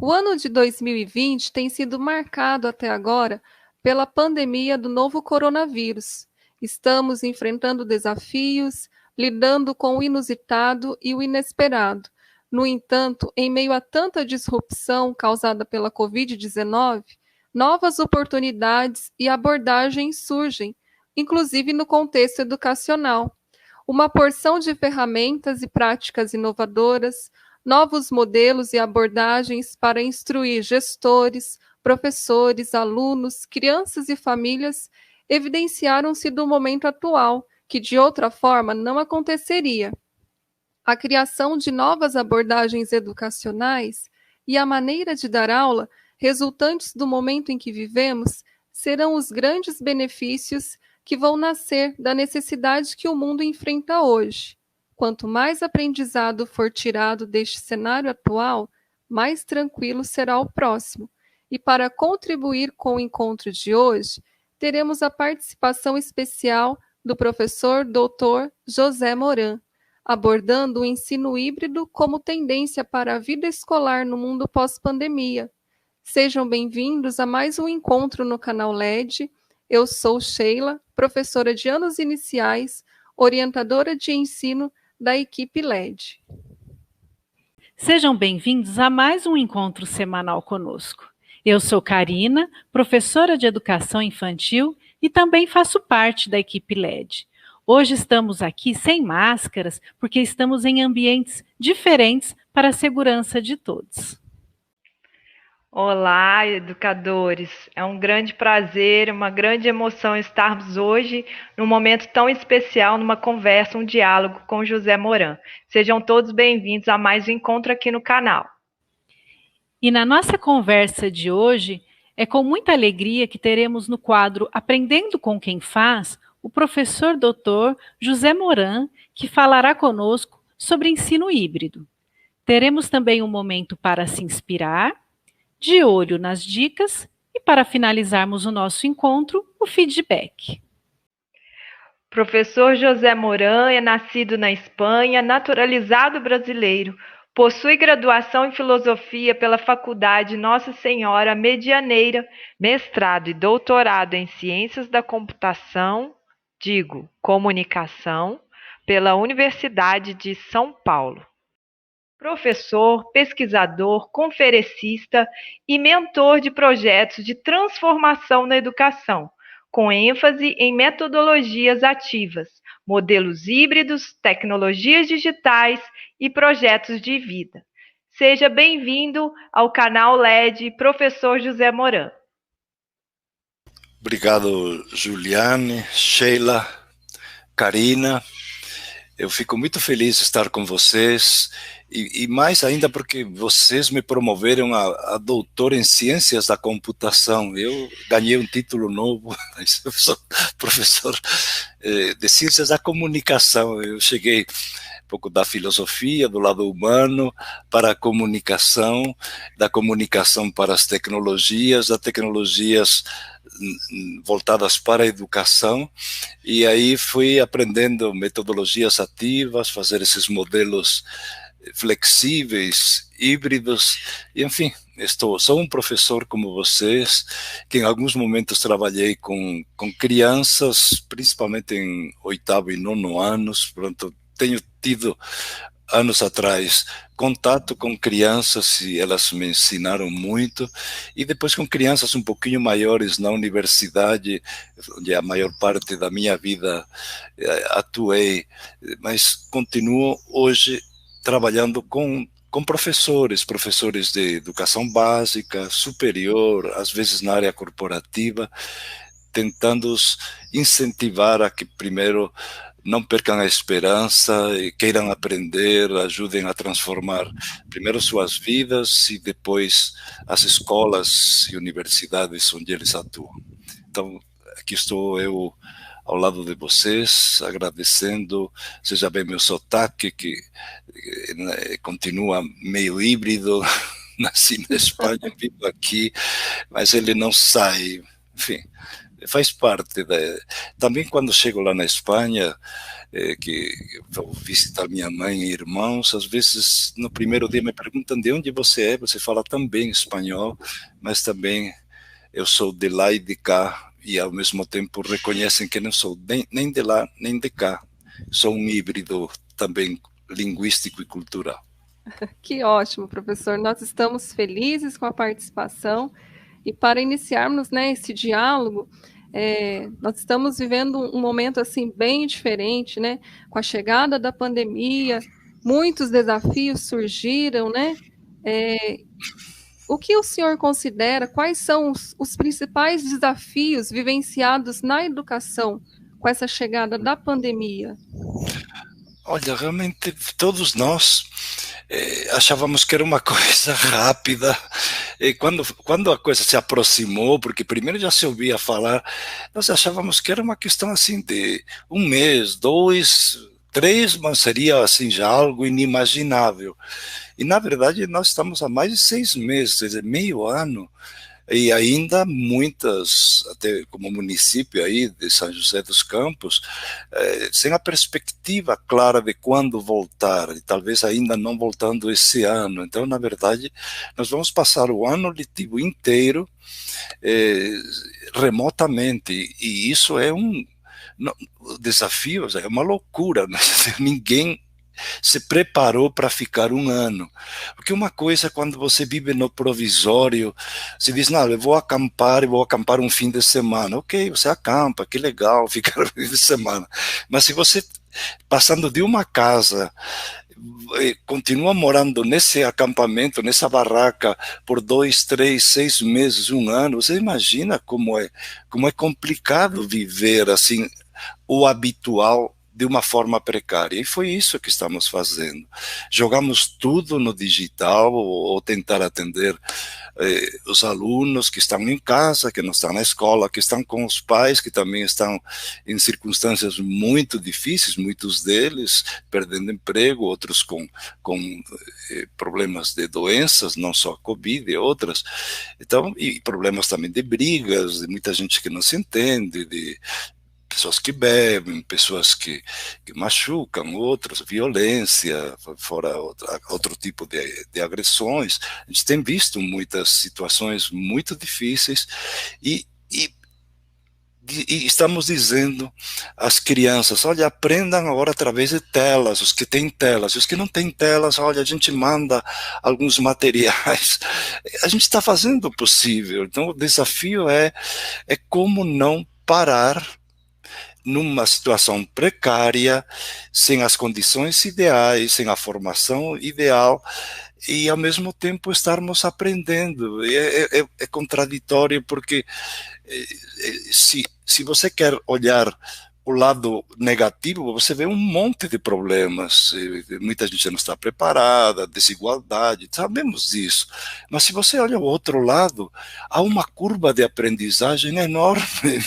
O ano de 2020 tem sido marcado até agora pela pandemia do novo coronavírus. Estamos enfrentando desafios, lidando com o inusitado e o inesperado. No entanto, em meio a tanta disrupção causada pela Covid-19, novas oportunidades e abordagens surgem, inclusive no contexto educacional. Uma porção de ferramentas e práticas inovadoras, novos modelos e abordagens para instruir gestores, professores, alunos, crianças e famílias evidenciaram-se do momento atual, que de outra forma não aconteceria. A criação de novas abordagens educacionais e a maneira de dar aula, resultantes do momento em que vivemos, serão os grandes benefícios que vão nascer da necessidade que o mundo enfrenta hoje. Quanto mais aprendizado for tirado deste cenário atual, mais tranquilo será o próximo. E para contribuir com o encontro de hoje, teremos a participação especial do professor Dr. José Moran, abordando o ensino híbrido como tendência para a vida escolar no mundo pós-pandemia. Sejam bem-vindos a mais um encontro no canal LED. Eu sou Sheila, professora de anos iniciais, orientadora de ensino da equipe LED. Sejam bem-vindos a mais um encontro semanal conosco. Eu sou Karina, professora de educação infantil e também faço parte da equipe LED. Hoje estamos aqui sem máscaras porque estamos em ambientes diferentes para a segurança de todos. Olá, educadores! É um grande prazer, uma grande emoção estarmos hoje num momento tão especial, numa conversa, um diálogo com José Moran. Sejam todos bem-vindos a mais um encontro aqui no canal. E na nossa conversa de hoje, é com muita alegria que teremos no quadro Aprendendo com Quem Faz, o professor Dr. José Moran, que falará conosco sobre ensino híbrido. Teremos também um momento para se inspirar, de olho nas dicas e, para finalizarmos o nosso encontro, o feedback. Professor José Moran é nascido na Espanha, naturalizado brasileiro. Possui graduação em Filosofia pela Faculdade Nossa Senhora Medianeira, mestrado e doutorado em Ciências da Computação, Comunicação, pela Universidade de São Paulo. Professor, pesquisador, conferencista e mentor de projetos de transformação na educação, com ênfase em metodologias ativas, modelos híbridos, tecnologias digitais e projetos de vida. Seja bem-vindo ao canal LED Professor José Moran. Obrigado, Juliane, Sheila, Karina. Eu fico muito feliz de estar com vocês e mais ainda porque vocês me promoveram a doutor em Ciências da Computação. Eu ganhei um título novo, eu sou professor de Ciências da Comunicação. Eu cheguei um pouco da filosofia, do lado humano, para a comunicação, da comunicação para as tecnologias, das tecnologias voltadas para a educação, e aí fui aprendendo metodologias ativas, fazer esses modelos flexíveis, híbridos, e enfim, sou um professor como vocês, que em alguns momentos trabalhei com crianças, principalmente em 8º e 9º anos. Pronto, tenho tido anos atrás contato com crianças e elas me ensinaram muito, e depois com crianças um pouquinho maiores na universidade, onde a maior parte da minha vida atuei, mas continuo hoje trabalhando com professores de educação básica, superior, às vezes na área corporativa, tentando incentivar a que primeiro não percam a esperança e queiram aprender, ajudem a transformar primeiro suas vidas e depois as escolas e universidades onde eles atuam. Então, aqui estou eu ao lado de vocês, agradecendo. Seja bem meu sotaque, que continua meio híbrido, nasci na Espanha, vivo aqui, mas ele não sai, enfim, faz parte. Também quando chego lá na Espanha, que vou visitar minha mãe e irmãos, às vezes no primeiro dia me perguntam de onde você é, você fala também espanhol, mas também eu sou de lá e de cá, e ao mesmo tempo reconhecem que não sou nem de lá nem de cá, sou um híbrido também linguístico e cultural. Que ótimo, professor. Nós estamos felizes com a participação e para iniciarmos, né, esse diálogo, nós estamos vivendo um momento assim bem diferente, né? Com a chegada da pandemia, muitos desafios surgiram, né? O que o senhor considera, quais são os principais desafios vivenciados na educação com essa chegada da pandemia? Olha, realmente todos nós achávamos que era uma coisa rápida. E quando a coisa se aproximou, porque primeiro já se ouvia falar, nós achávamos que era uma questão assim de um mês, 2, 3, mas seria assim já algo inimaginável. E na verdade nós estamos há mais de 6 meses, quer dizer, meio ano, e ainda muitas, até como município aí de São José dos Campos, sem a perspectiva clara de quando voltar, e talvez ainda não voltando esse ano. Então, na verdade, nós vamos passar o ano letivo inteiro remotamente, e isso é um desafio, é uma loucura, ninguém se preparou para ficar um ano. Porque uma coisa é quando você vive no provisório, você diz, não, eu vou acampar um fim de semana. Ok, você acampa, que legal, ficar um fim de semana. Mas se você, passando de uma casa, continua morando nesse acampamento, nessa barraca, por 2, 3, 6 meses, um ano, você imagina como é complicado viver assim, o habitual, de uma forma precária. E foi isso que estamos fazendo. Jogamos tudo no digital, ou tentar atender os alunos que estão em casa, que não estão na escola, que estão com os pais, que também estão em circunstâncias muito difíceis, muitos deles perdendo emprego, outros com problemas de doenças, não só a Covid, e outras. Então, e problemas também de brigas, de muita gente que não se entende, de pessoas que bebem, pessoas que machucam outros, violência, fora outro tipo de agressões. A gente tem visto muitas situações muito difíceis e estamos dizendo às crianças, olha, aprendam agora através de telas, os que têm telas, e os que não têm telas, olha, a gente manda alguns materiais. A gente está fazendo o possível. Então o desafio é como não parar numa situação precária, sem as condições ideais, sem a formação ideal, e ao mesmo tempo estarmos aprendendo. É contraditório, porque se você quer olhar o lado negativo, você vê um monte de problemas, muita gente não está preparada, desigualdade, sabemos disso, mas se você olha o outro lado, há uma curva de aprendizagem enorme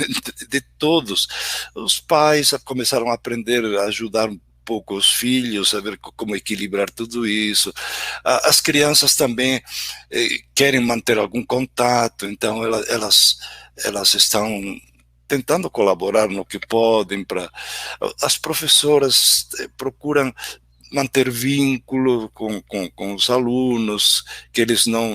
de todos. Os pais começaram a aprender a ajudar um pouco os filhos, saber como equilibrar tudo isso. As crianças também querem manter algum contato, então elas estão tentando colaborar no que podem. As professoras procuram manter vínculo com os alunos, que eles não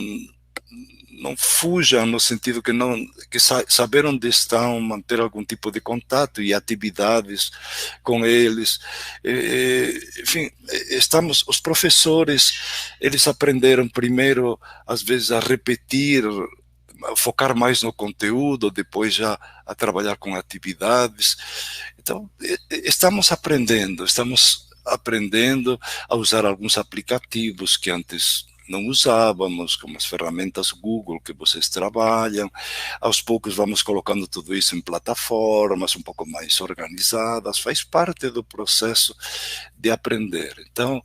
fujam, no sentido que saber onde estão, manter algum tipo de contato e atividades com eles. Enfim, os professores, eles aprenderam primeiro, às vezes, a repetir, focar mais no conteúdo, depois já a trabalhar com atividades. Então, estamos aprendendo a usar alguns aplicativos que antes não usávamos, como as ferramentas Google que vocês trabalham. Aos poucos vamos colocando tudo isso em plataformas um pouco mais organizadas, faz parte do processo de aprender. Então,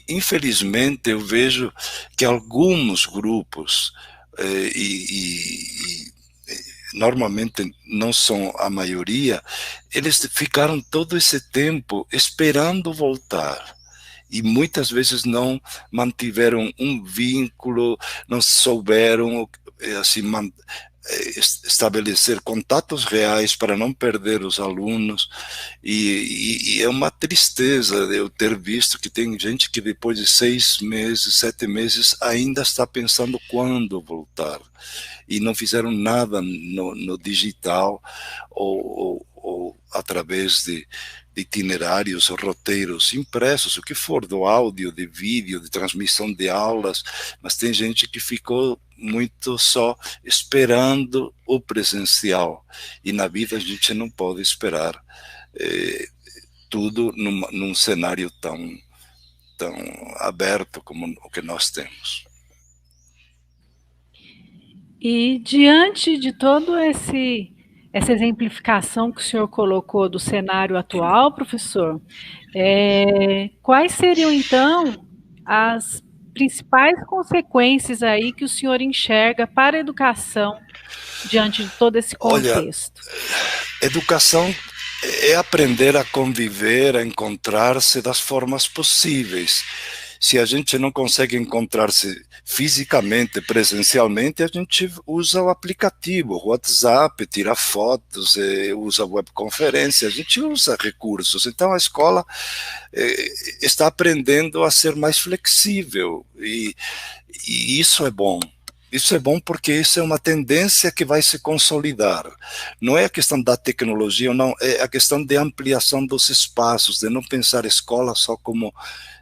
infelizmente, eu vejo que alguns grupos, normalmente não são a maioria, eles ficaram todo esse tempo esperando voltar. E muitas vezes não mantiveram um vínculo, não souberam assim, estabelecer contatos reais para não perder os alunos, e é uma tristeza eu ter visto que tem gente que depois de 6 meses, 7 meses, ainda está pensando quando voltar, e não fizeram nada no digital, ou através de itinerários, roteiros impressos, o que for, do áudio, de vídeo, de transmissão de aulas, mas tem gente que ficou muito só esperando o presencial, e na vida a gente não pode esperar tudo num cenário tão aberto como o que nós temos. E diante de todo essa exemplificação que o senhor colocou do cenário atual, professor, quais seriam então as principais consequências aí que o senhor enxerga para a educação diante de todo esse contexto? Olha, educação é aprender a conviver, a encontrar-se das formas possíveis. Se a gente não consegue encontrar-se fisicamente, presencialmente, a gente usa o aplicativo, o WhatsApp, tira fotos, usa webconferência, a gente usa recursos. Então a escola está aprendendo a ser mais flexível, e isso é bom. Isso é bom porque isso é uma tendência que vai se consolidar. Não é a questão da tecnologia, não, é a questão de ampliação dos espaços, de não pensar a escola só como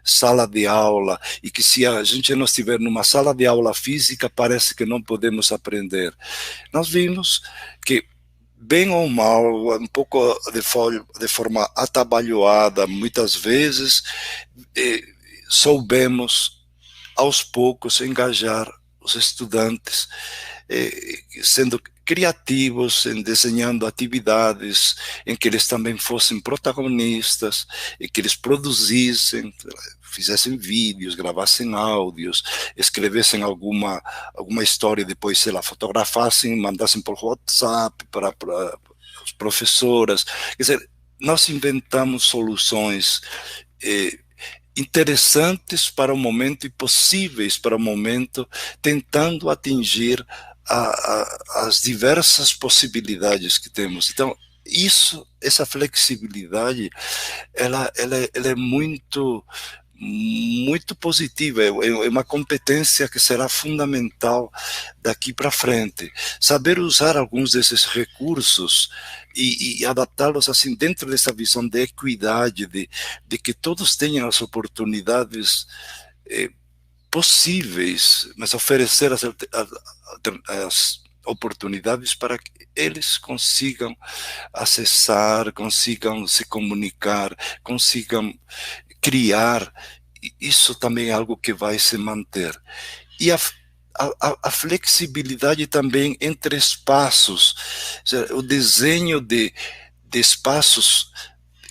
sala de aula, e que se a gente não estiver numa sala de aula física, parece que não podemos aprender. Nós vimos que, bem ou mal, um pouco de forma atabalhoada, muitas vezes, soubemos, aos poucos, engajar os estudantes, sendo criativos, desenhando atividades em que eles também fossem protagonistas, e que eles produzissem, fizessem vídeos, gravassem áudios, escrevessem alguma história, depois, sei lá, fotografassem, mandassem por WhatsApp para as professoras. Quer dizer, nós inventamos soluções interessantes para o momento e possíveis para o momento, tentando atingir as diversas possibilidades que temos. Então, essa flexibilidade, ela é muito positiva, é uma competência que será fundamental daqui para frente. Saber usar alguns desses recursos e adaptá-los assim dentro dessa visão de equidade, de que todos tenham as oportunidades possíveis, mas oferecer as oportunidades para que eles consigam acessar, consigam se comunicar, consigam criar. Isso também é algo que vai se manter. E a flexibilidade também entre espaços, o desenho de espaços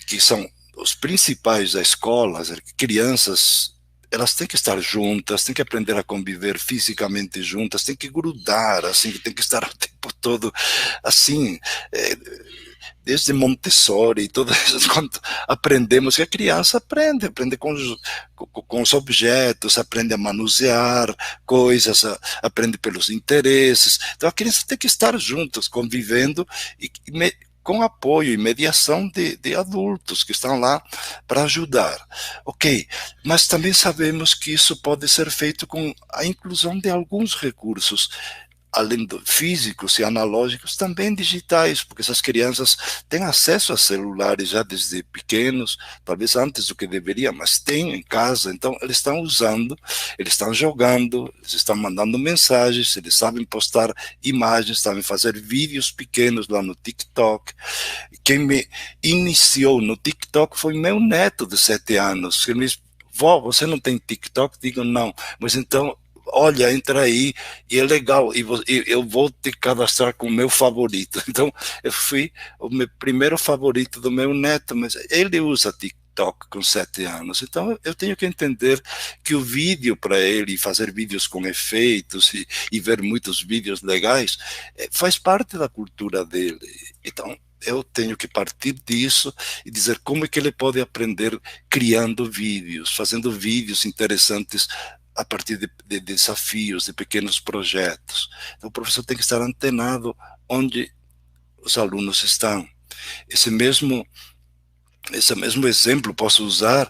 que são os principais da escola, crianças, elas têm que estar juntas, têm que aprender a conviver fisicamente juntas, têm que grudar, assim, têm que estar o tempo todo assim, desde Montessori e tudo isso, quando aprendemos, que a criança aprende com os objetos, aprende a manusear coisas, aprende pelos interesses. Então a criança tem que estar juntas, convivendo, com apoio e mediação de adultos que estão lá para ajudar. Ok, mas também sabemos que isso pode ser feito com a inclusão de alguns recursos, além de físicos e analógicos, também digitais, porque essas crianças têm acesso a celulares já desde pequenos, talvez antes do que deveriam, mas têm em casa, então eles estão usando, eles estão jogando, eles estão mandando mensagens, eles sabem postar imagens, sabem fazer vídeos pequenos lá no TikTok. Quem me iniciou no TikTok foi meu neto de 7 anos, ele me disse: vó, você não tem TikTok? Digo, não, mas então olha, entra aí, e é legal, e eu vou te cadastrar com o meu favorito. Então, eu fui o meu primeiro favorito do meu neto, mas ele usa TikTok com 7 anos, então eu tenho que entender que o vídeo para ele, fazer vídeos com efeitos e ver muitos vídeos legais, faz parte da cultura dele. Então, eu tenho que partir disso e dizer como é que ele pode aprender criando vídeos, fazendo vídeos interessantes a partir de desafios, de pequenos projetos. Então, o professor tem que estar antenado onde os alunos estão. Esse mesmo exemplo posso usar.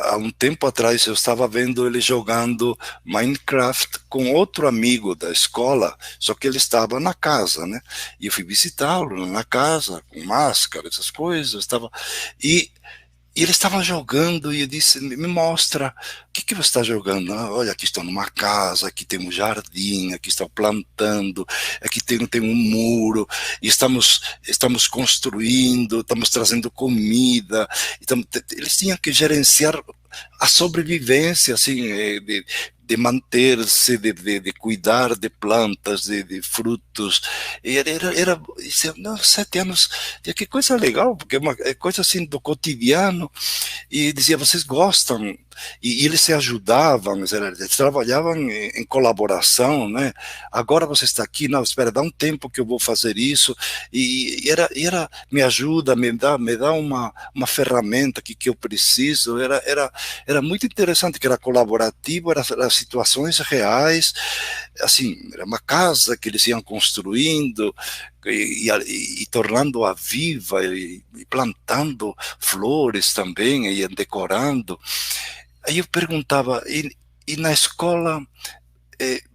Há um tempo atrás eu estava vendo ele jogando Minecraft com outro amigo da escola, só que ele estava na casa, né? E eu fui visitá-lo na casa, com máscara, essas coisas, e ele estava jogando, e eu disse, me mostra, o que você está jogando? Ah, olha, aqui estou numa casa, aqui tem um jardim, aqui estou plantando, aqui tem um muro, e estamos construindo, estamos trazendo comida. Então, eles tinham que gerenciar a sobrevivência, assim, de manter-se, de cuidar de plantas, de frutos. E não, 7 anos, que coisa legal, porque é coisa assim do cotidiano. E dizia, vocês gostam? E eles se ajudavam, eles trabalhavam em colaboração, né? Agora você está aqui, não, espera, dá um tempo que eu vou fazer isso. E me ajuda, me dá uma ferramenta que eu preciso. Era muito interessante, que era colaborativo, era situações reais, assim, era uma casa que eles iam construindo e tornando-a viva, e plantando flores também, e decorando. Aí eu perguntava, e na escola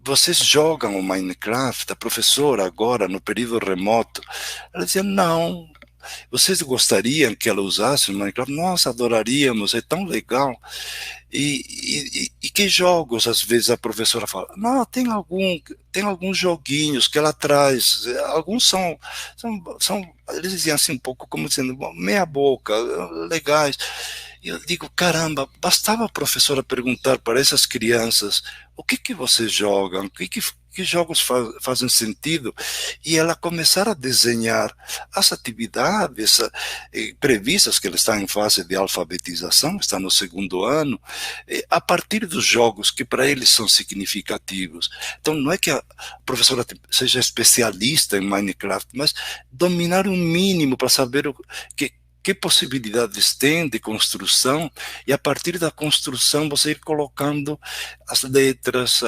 vocês jogam o Minecraft? A professora agora, no período remoto, ela dizia, não. Vocês gostariam que ela usasse o Minecraft? Nós adoraríamos, é tão legal. E que jogos, às vezes, a professora fala? Não, tem alguns joguinhos que ela traz, alguns eles diziam assim, um pouco como dizendo, meia boca, legais. E eu digo, caramba, bastava a professora perguntar para essas crianças, o que vocês jogam? Que jogos fazem sentido? E ela começar a desenhar as atividades previstas, que ela está em fase de alfabetização, está no 2º ano, a partir dos jogos que para eles são significativos. Então não é que a professora seja especialista em Minecraft, mas dominar um mínimo para saber que possibilidades tem de construção, e a partir da construção você ir colocando as letras,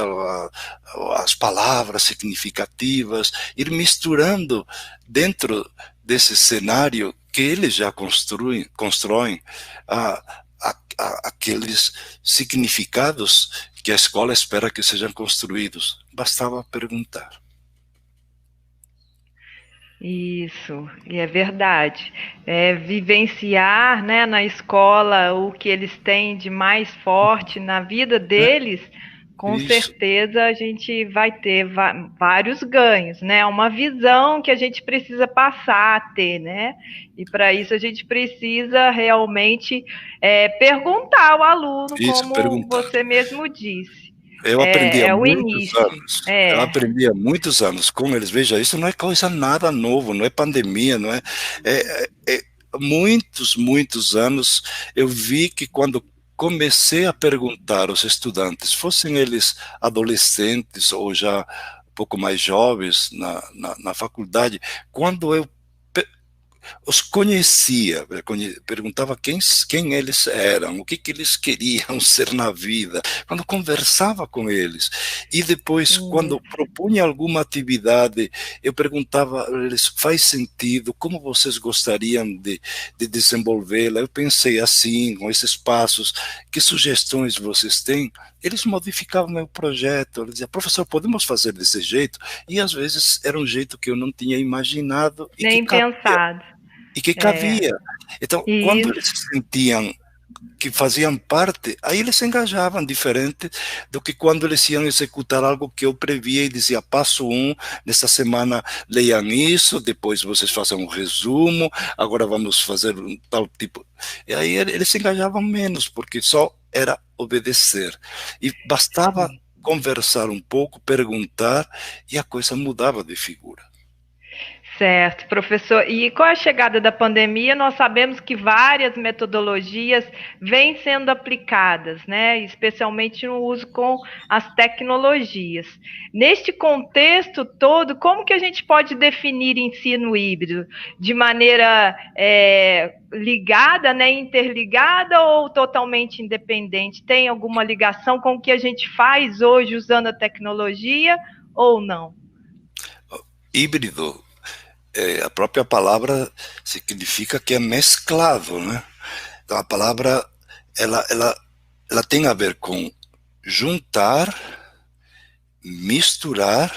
as palavras significativas, ir misturando dentro desse cenário que eles já constroem aqueles significados que a escola espera que sejam construídos. Bastava perguntar. Isso, e é verdade. Vivenciar, né, na escola o que eles têm de mais forte na vida deles, com certeza a gente vai ter vários ganhos, né? Uma visão que a gente precisa passar a ter, né? E para isso a gente precisa realmente perguntar ao aluno, como você mesmo disse. Eu aprendi há muitos anos. Eu aprendi há muitos anos com eles. Veja, isso não é coisa nada novo, não é pandemia, não é. Muitos anos eu vi que quando comecei a perguntar aos estudantes, fossem eles adolescentes ou já um pouco mais jovens na faculdade, quando eu os conhecia, perguntava quem eles eram, o que eles queriam ser na vida, quando conversava com eles. E depois, quando propunha alguma atividade, eu perguntava a eles, faz sentido? Como vocês gostariam de desenvolvê-la? Eu pensei assim, com esses passos, que sugestões vocês têm? Eles modificavam meu projeto, eles diziam, professor, podemos fazer desse jeito? E às vezes era um jeito que eu não tinha imaginado. Nem pensado. E que cabia. Então, quando eles se sentiam que faziam parte, aí eles se engajavam, diferente do que quando eles iam executar algo que eu previa e dizia, passo 1, nesta semana leiam isso, depois vocês façam um resumo, agora vamos fazer um tal tipo. E aí eles se engajavam menos, porque só era obedecer. E bastava conversar um pouco, perguntar, e a coisa mudava de figura. Certo, professor. E com a chegada da pandemia, nós sabemos que várias metodologias vêm sendo aplicadas, né? Especialmente no uso com as tecnologias. Neste contexto todo, como que a gente pode definir ensino híbrido? De maneira ligada, né? Interligada ou totalmente independente? Tem alguma ligação com o que a gente faz hoje usando a tecnologia ou não? Híbrido, a própria palavra significa que é mesclado, né? Então a palavra ela tem a ver com juntar, misturar,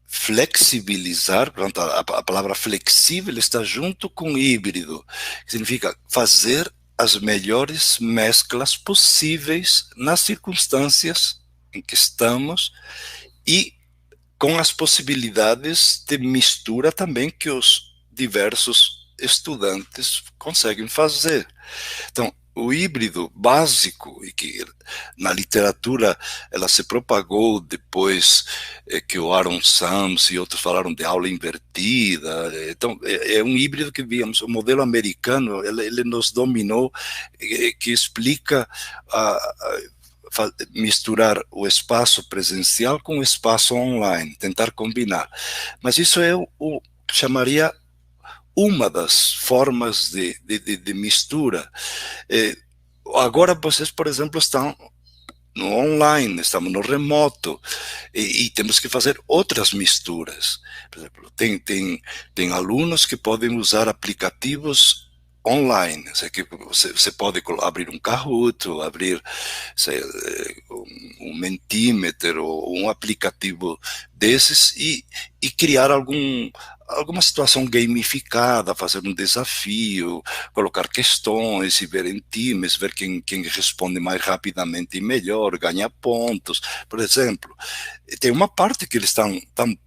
flexibilizar. Pronto, a palavra flexível está junto com híbrido, que significa fazer as melhores mesclas possíveis nas circunstâncias em que estamos e com as possibilidades de mistura também que os diversos estudantes conseguem fazer. Então, o híbrido básico, e que na literatura ela se propagou depois que o Aaron Sams e outros falaram de aula invertida. Então, é um híbrido que, digamos, o modelo americano, ele nos dominou, que explica misturar o espaço presencial com o espaço online, tentar combinar. Mas isso chamaria uma das formas de mistura. Agora vocês, por exemplo, estão no online, estamos no remoto, e temos que fazer outras misturas. Por exemplo, tem alunos que podem usar aplicativos online, que você pode abrir um Kahoot, abrir um Mentimeter ou um aplicativo desses e criar alguma situação gamificada, fazer um desafio, colocar questões e ver em times, ver quem responde mais rapidamente e melhor, ganha pontos. Por exemplo, tem uma parte que eles estão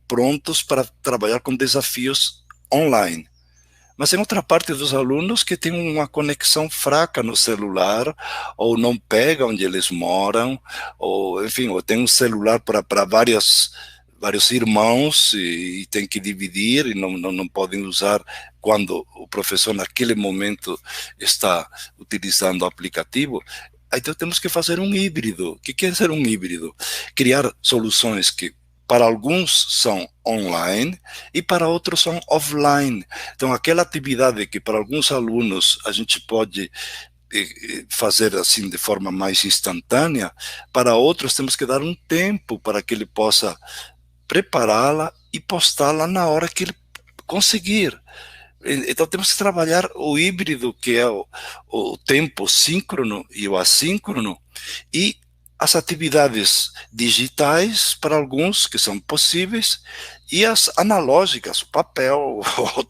prontos para trabalhar com desafios online. Mas tem outra parte dos alunos que tem uma conexão fraca no celular, ou não pega onde eles moram, ou enfim, ou tem um celular para vários irmãos e tem que dividir e não podem usar quando o professor naquele momento está utilizando o aplicativo. Então temos que fazer um híbrido. O que é ser um híbrido? Criar soluções que para alguns são online e para outros são offline. Então, aquela atividade que para alguns alunos a gente pode fazer assim de forma mais instantânea, para outros temos que dar um tempo para que ele possa prepará-la e postá-la na hora que ele conseguir. Então temos que trabalhar o híbrido, que é o tempo síncrono e o assíncrono, e as atividades digitais, para alguns que são possíveis, e as analógicas, o papel,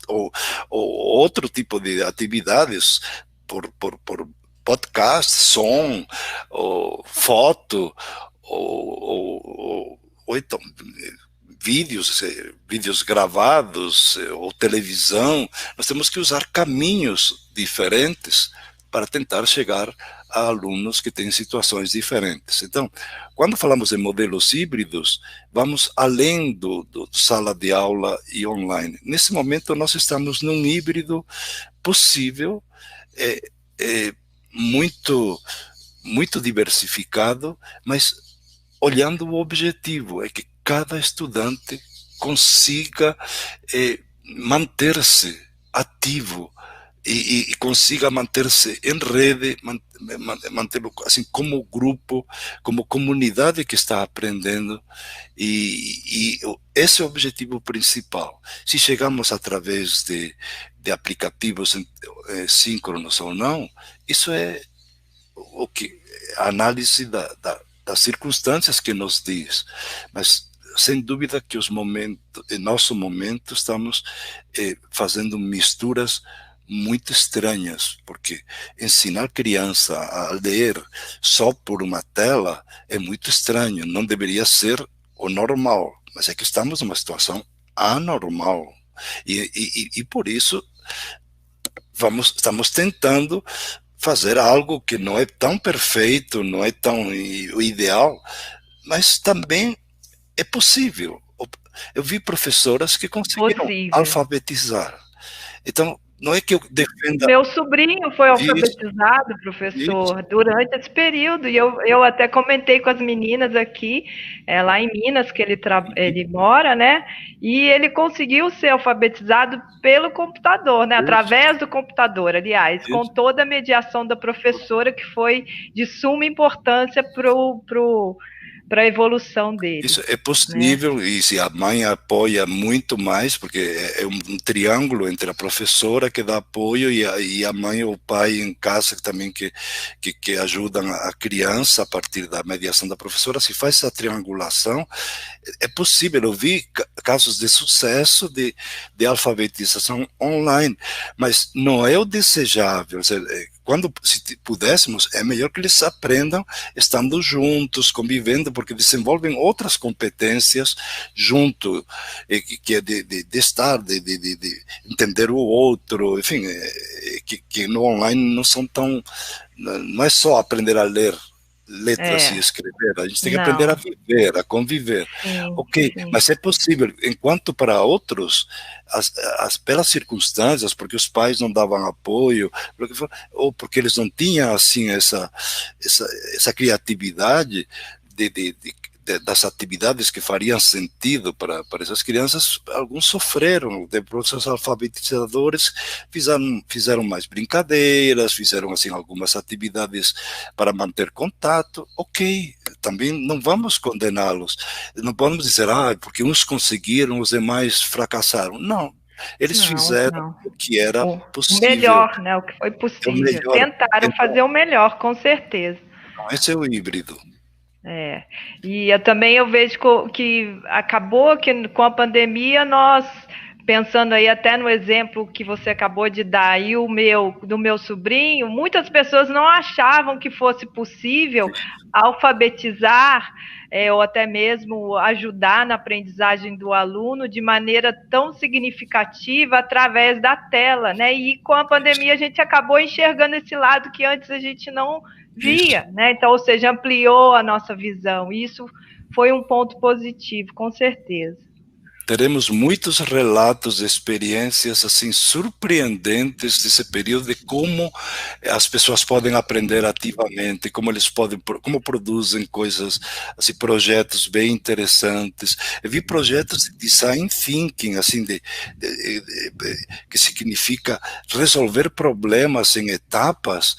ou outro tipo de atividades, por podcast, som, ou foto, ou então vídeos gravados, ou televisão. Nós temos que usar caminhos diferentes para tentar chegar a alunos que têm situações diferentes. Então, quando falamos de modelos híbridos, vamos além do sala de aula e online. Nesse momento, nós estamos num híbrido possível, muito, muito diversificado, mas olhando o objetivo, é que cada estudante consiga manter-se ativo, e consiga manter-se em rede, mantê-lo assim como grupo, como comunidade que está aprendendo, e esse é o objetivo principal. Se chegamos através de aplicativos síncronos ou não, isso é o que a análise das circunstâncias que nos diz, mas sem dúvida que em nosso momento estamos fazendo misturas muito estranhas, porque ensinar criança a ler só por uma tela é muito estranho, não deveria ser o normal, mas é que estamos numa situação anormal, e por isso estamos tentando fazer algo que não é tão perfeito, não é tão ideal, mas também é possível. Eu vi professoras que conseguiram possível. alfabetizar. Então, não é que eu defenda... Meu sobrinho foi Isso, alfabetizado, professor, durante esse período, e eu até comentei com as meninas aqui, lá em Minas, que ele mora, né? E ele conseguiu ser alfabetizado pelo computador, né? Através do computador, aliás, com toda a mediação da professora, que foi de suma importância para a evolução dele. Isso é possível, né? E se a mãe apoia muito mais, porque é um triângulo entre a professora que dá apoio e a mãe ou o pai em casa também que ajudam a criança a partir da mediação da professora. Se faz essa triangulação, é possível. Eu vi casos de sucesso de alfabetização online, mas não é o desejável. Quando, se pudéssemos, é melhor que eles aprendam estando juntos, convivendo, porque desenvolvem outras competências junto, que é de estar, de entender o outro, enfim, que no online não são tão... Não é só aprender a ler letras e escrever, a gente tem que aprender a viver, a conviver. Sim. Mas é possível, enquanto para outros, pelas circunstâncias, porque os pais não davam apoio, ou porque eles não tinham assim essa criatividade das atividades que fariam sentido para essas crianças, alguns sofreram. Depois os alfabetizadores fizeram mais brincadeiras, fizeram assim algumas atividades para manter contato. Também não vamos condená-los, não podemos dizer, porque uns conseguiram, os demais fracassaram. Não, eles fizeram o que era possível. O melhor, né? O que foi possível. Tentaram fazer o melhor, com certeza. Esse é o híbrido. E eu vejo que acabou que com a pandemia nós, pensando aí até no exemplo que você acabou de dar aí, do meu sobrinho, muitas pessoas não achavam que fosse possível alfabetizar ou até mesmo ajudar na aprendizagem do aluno de maneira tão significativa através da tela, né? E com a pandemia a gente acabou enxergando esse lado que antes a gente não via, né? Então, ou seja, ampliou a nossa visão. Isso foi um ponto positivo, com certeza. Teremos muitos relatos de experiências assim surpreendentes desse período, de como as pessoas podem aprender ativamente, como como produzem coisas, assim, projetos bem interessantes. Eu vi projetos de design thinking, assim, que significa resolver problemas em etapas,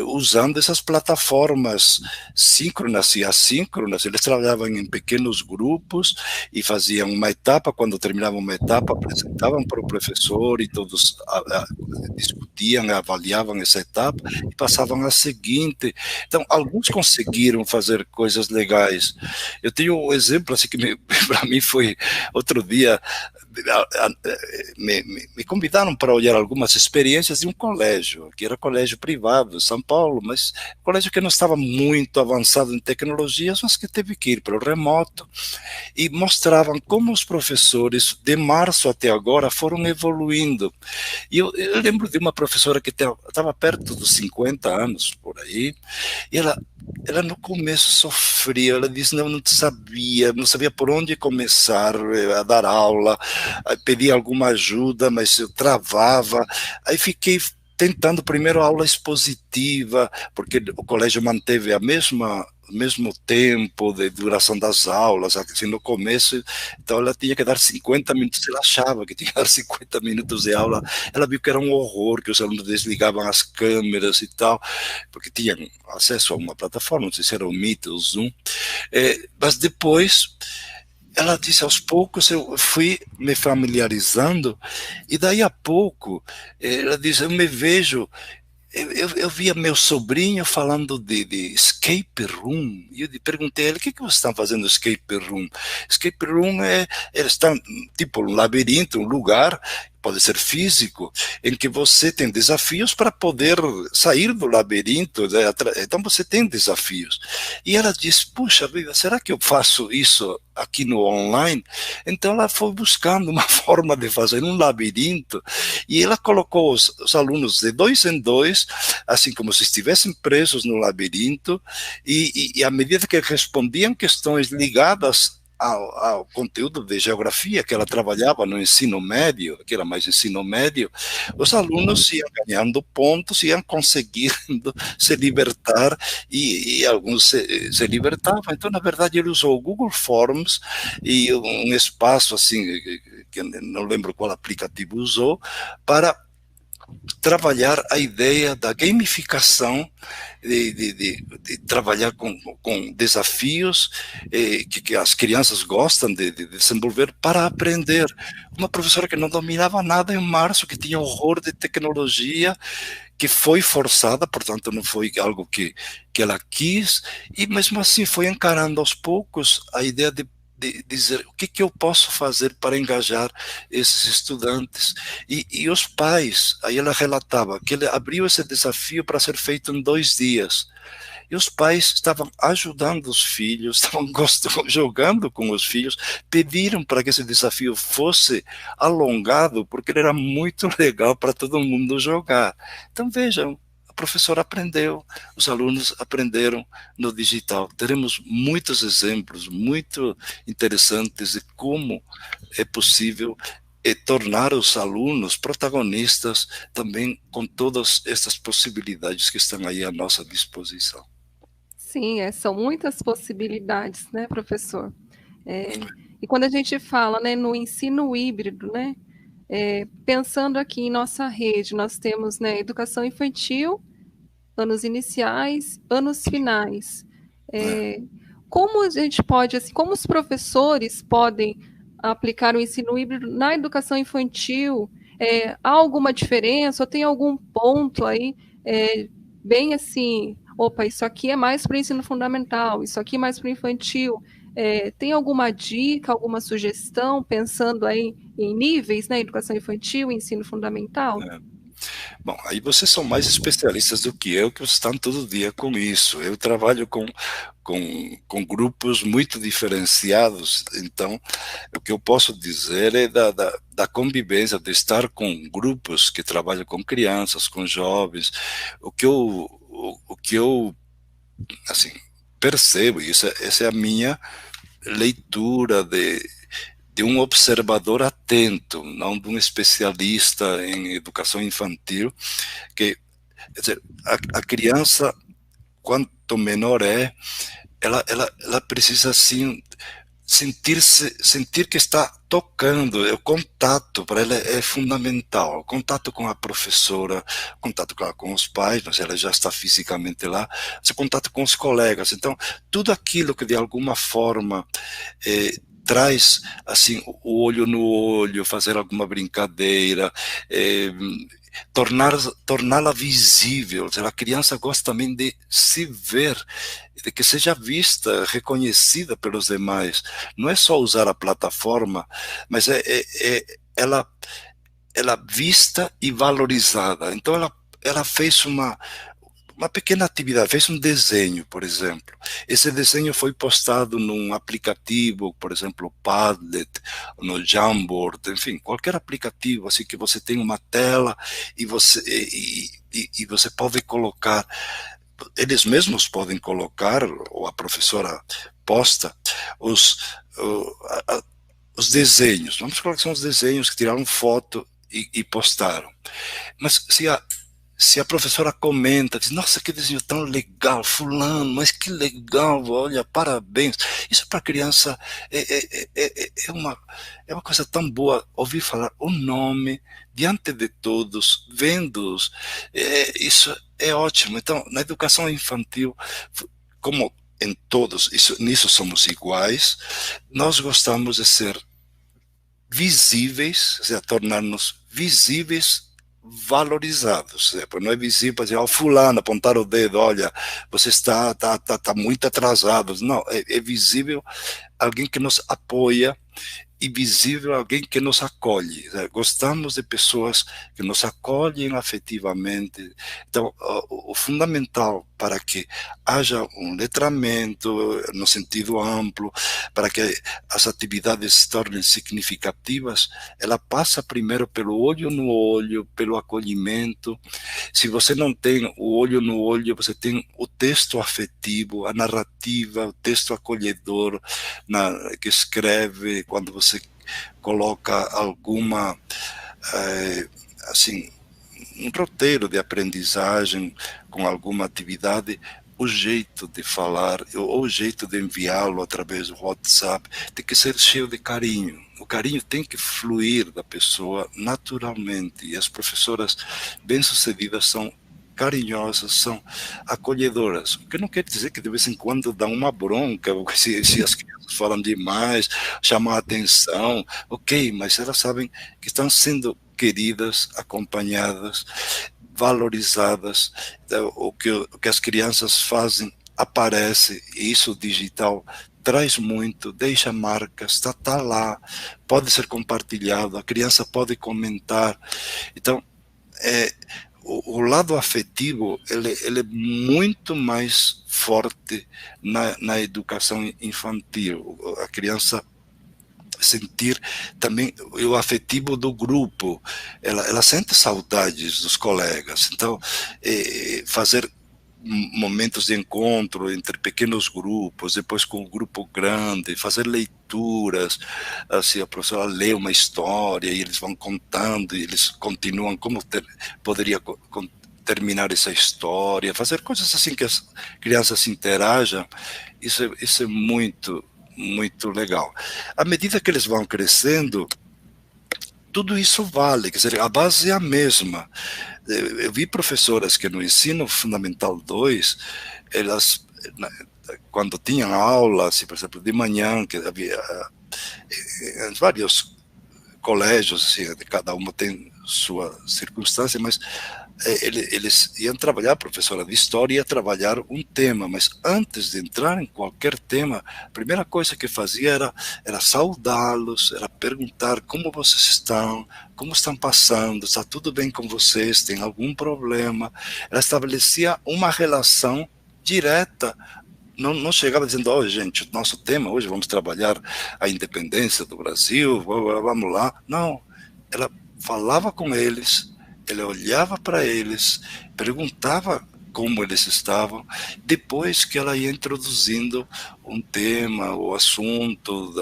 usando essas plataformas síncronas e assíncronas. Eles trabalhavam em pequenos grupos e faziam uma etapa. Quando terminavam uma etapa, apresentavam para o professor e todos discutiam, avaliavam essa etapa e passavam à seguinte. Então, alguns conseguiram fazer coisas legais. Eu tenho um exemplo assim, que para mim foi outro dia. Me convidaram para olhar algumas experiências de um colégio, que era colégio privado em São Paulo, mas colégio que não estava muito avançado em tecnologias, mas que teve que ir para o remoto, e mostravam como os professores de março até agora foram evoluindo. E eu lembro de uma professora que estava perto dos 50 anos, por aí, e ela no começo sofria, ela disse, não sabia por onde começar a dar aula, pedia alguma ajuda, mas eu travava. Aí fiquei tentando primeiro aula expositiva, porque o colégio manteve o mesmo tempo de duração das aulas, assim, no começo, então ela tinha que dar 50 minutos, ela achava que tinha que dar 50 minutos de aula, ela viu que era um horror, que os alunos desligavam as câmeras e tal, porque tinham acesso a uma plataforma, não sei se era o Meet ou o Zoom, mas depois ela disse, aos poucos eu fui me familiarizando, e daí a pouco, ela disse, eu me vejo, eu via meu sobrinho falando de escape room, e eu perguntei a ele, o que você está fazendo no escape room? Escape room eles estão tipo um labirinto, um lugar, pode ser físico, em que você tem desafios para poder sair do labirinto, né? Então você tem desafios. E ela disse, puxa vida, será que eu faço isso aqui no online? Então ela foi buscando uma forma de fazer um labirinto, e ela colocou os alunos de 2 em 2, assim como se estivessem presos no labirinto, e à medida que respondiam questões ligadas ao conteúdo de geografia que ela trabalhava no ensino médio, que era mais ensino médio, os alunos iam ganhando pontos, iam conseguindo se libertar, e alguns se libertavam. Então, na verdade, ele usou o Google Forms e um espaço assim, que não lembro qual aplicativo usou, para trabalhar a ideia da gamificação, de trabalhar com desafios que as crianças gostam de desenvolver para aprender. Uma professora que não dominava nada em março, que tinha horror de tecnologia, que foi forçada, portanto não foi algo que ela quis, e mesmo assim foi encarando aos poucos a ideia de dizer o que eu posso fazer para engajar esses estudantes. E os pais, aí ela relatava que ele abriu esse desafio para ser feito em 2 dias. E os pais estavam ajudando os filhos, estavam jogando com os filhos, pediram para que esse desafio fosse alongado, porque ele era muito legal para todo mundo jogar. Então vejam, a professora aprendeu, os alunos aprenderam no digital. Teremos muitos exemplos muito interessantes de como é possível tornar os alunos protagonistas também com todas essas possibilidades que estão aí à nossa disposição. Sim, são muitas possibilidades, né, professor? E quando a gente fala, né, no ensino híbrido, né, pensando aqui em nossa rede, nós temos, né, educação infantil, anos iniciais, anos finais. Como a gente pode, assim, como os professores podem aplicar o ensino híbrido na educação infantil? Há alguma diferença ou tem algum ponto aí bem assim, opa, isso aqui é mais para o ensino fundamental, isso aqui é mais para o infantil? Tem alguma dica, alguma sugestão, pensando aí em níveis, né, educação infantil e ensino fundamental? Bom, aí vocês são mais especialistas do que eu, que vocês estão todo dia com isso. Eu trabalho com grupos muito diferenciados, então o que eu posso dizer é da convivência, de estar com grupos que trabalham com crianças, com jovens. O que eu assim, percebo, e essa é a minha leitura de um observador atento, não de um especialista em educação infantil, que, quer dizer, a criança, quanto menor ela precisa, assim, sentir que está tocando. O contato para ela é fundamental, o contato com a professora, contato com os pais, mas ela já está fisicamente lá, esse contato com os colegas. Então, tudo aquilo que de alguma forma traz, assim, o olho no olho, fazer alguma brincadeira, torná-la visível. A criança gosta também de se ver, de que seja vista, reconhecida pelos demais. Não é só usar a plataforma, mas ela vista e valorizada. Então ela fez uma pequena atividade, fez um desenho, por exemplo. Esse desenho foi postado num aplicativo, por exemplo, o Padlet, no Jamboard, enfim, qualquer aplicativo, assim, que você tem uma tela e você pode colocar, eles mesmos podem colocar, ou a professora posta, os desenhos. Vamos colocar que são os desenhos que tiraram foto e postaram. Mas se a professora comenta, diz, nossa, que desenho tão legal, fulano, mas que legal, olha, parabéns. Isso para a criança é uma coisa tão boa, ouvir falar o nome diante de todos, vendo-os, isso é ótimo. Então, na educação infantil, como em todos, nisso somos iguais, nós gostamos de ser visíveis, ou seja, tornar-nos visíveis, valorizados. Não é visível para dizer, fulano, apontar o dedo, olha, você está muito atrasado. Não, é visível alguém que nos apoia e visível alguém que nos acolhe. Gostamos de pessoas que nos acolhem afetivamente. Então, o fundamental para que haja um letramento no sentido amplo, para que as atividades se tornem significativas, ela passa primeiro pelo olho no olho, pelo acolhimento. Se você não tem o olho no olho, você tem o texto afetivo, a narrativa, o texto acolhedor que escreve, quando você coloca alguma, assim, um roteiro de aprendizagem com alguma atividade, o jeito de falar, ou o jeito de enviá-lo através do WhatsApp, tem que ser cheio de carinho. O carinho tem que fluir da pessoa naturalmente, e as professoras bem-sucedidas são carinhosas, são acolhedoras, o que não quer dizer que de vez em quando dá uma bronca, se as crianças falam demais, chamam a atenção, ok, mas elas sabem que estão sendo queridas, acompanhadas, valorizadas. O que as crianças fazem aparece, e isso digital traz muito, deixa marcas, está lá, pode ser compartilhado, a criança pode comentar. Então, o lado afetivo ele é muito mais forte na educação infantil. A criança sentir também o afetivo do grupo, ela sente saudades dos colegas, então fazer momentos de encontro entre pequenos grupos, depois com um grupo grande, fazer leituras, assim, a professora lê uma história e eles vão contando e eles continuam como poderia terminar essa história, fazer coisas assim que as crianças interajam, isso é muito legal. À medida que eles vão crescendo, tudo isso vale, quer dizer, a base é a mesma. Eu vi professoras que no ensino fundamental 2, elas, quando tinham aula, assim, por exemplo, de manhã, que havia em vários colégios, assim, cada uma tem sua circunstância, mas eles iam trabalhar, a professora de história ia trabalhar um tema, mas antes de entrar em qualquer tema, a primeira coisa que fazia era saudá-los, era perguntar como vocês estão, como estão passando, está tudo bem com vocês, tem algum problema. Ela estabelecia uma relação direta, não chegava dizendo, gente, o nosso tema hoje, vamos trabalhar a independência do Brasil, vamos lá. Não, ela falava com eles, ele olhava para eles, perguntava como eles estavam, depois que ela ia introduzindo um tema, o assunto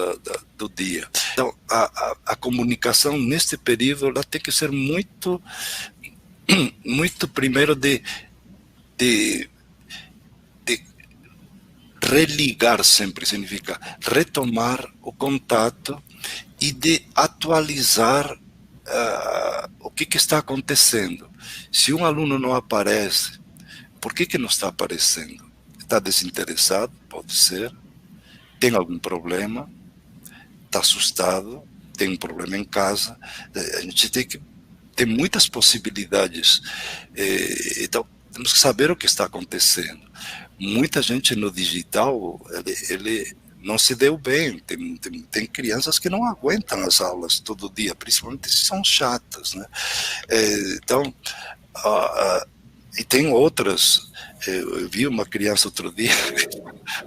do dia. Então, a comunicação neste período ela tem que ser muito primeiro de religar sempre, significa retomar o contato e de atualizar o que está acontecendo. Se um aluno não aparece, por que não está aparecendo? Está desinteressado? Pode ser. Tem algum problema? Está assustado? Tem um problema em casa? A gente tem muitas possibilidades. Então, temos que saber o que está acontecendo. Muita gente no digital, ele não se deu bem, tem crianças que não aguentam as aulas todo dia, principalmente se são chatas, né? Então, e tem outras. Eu vi uma criança outro dia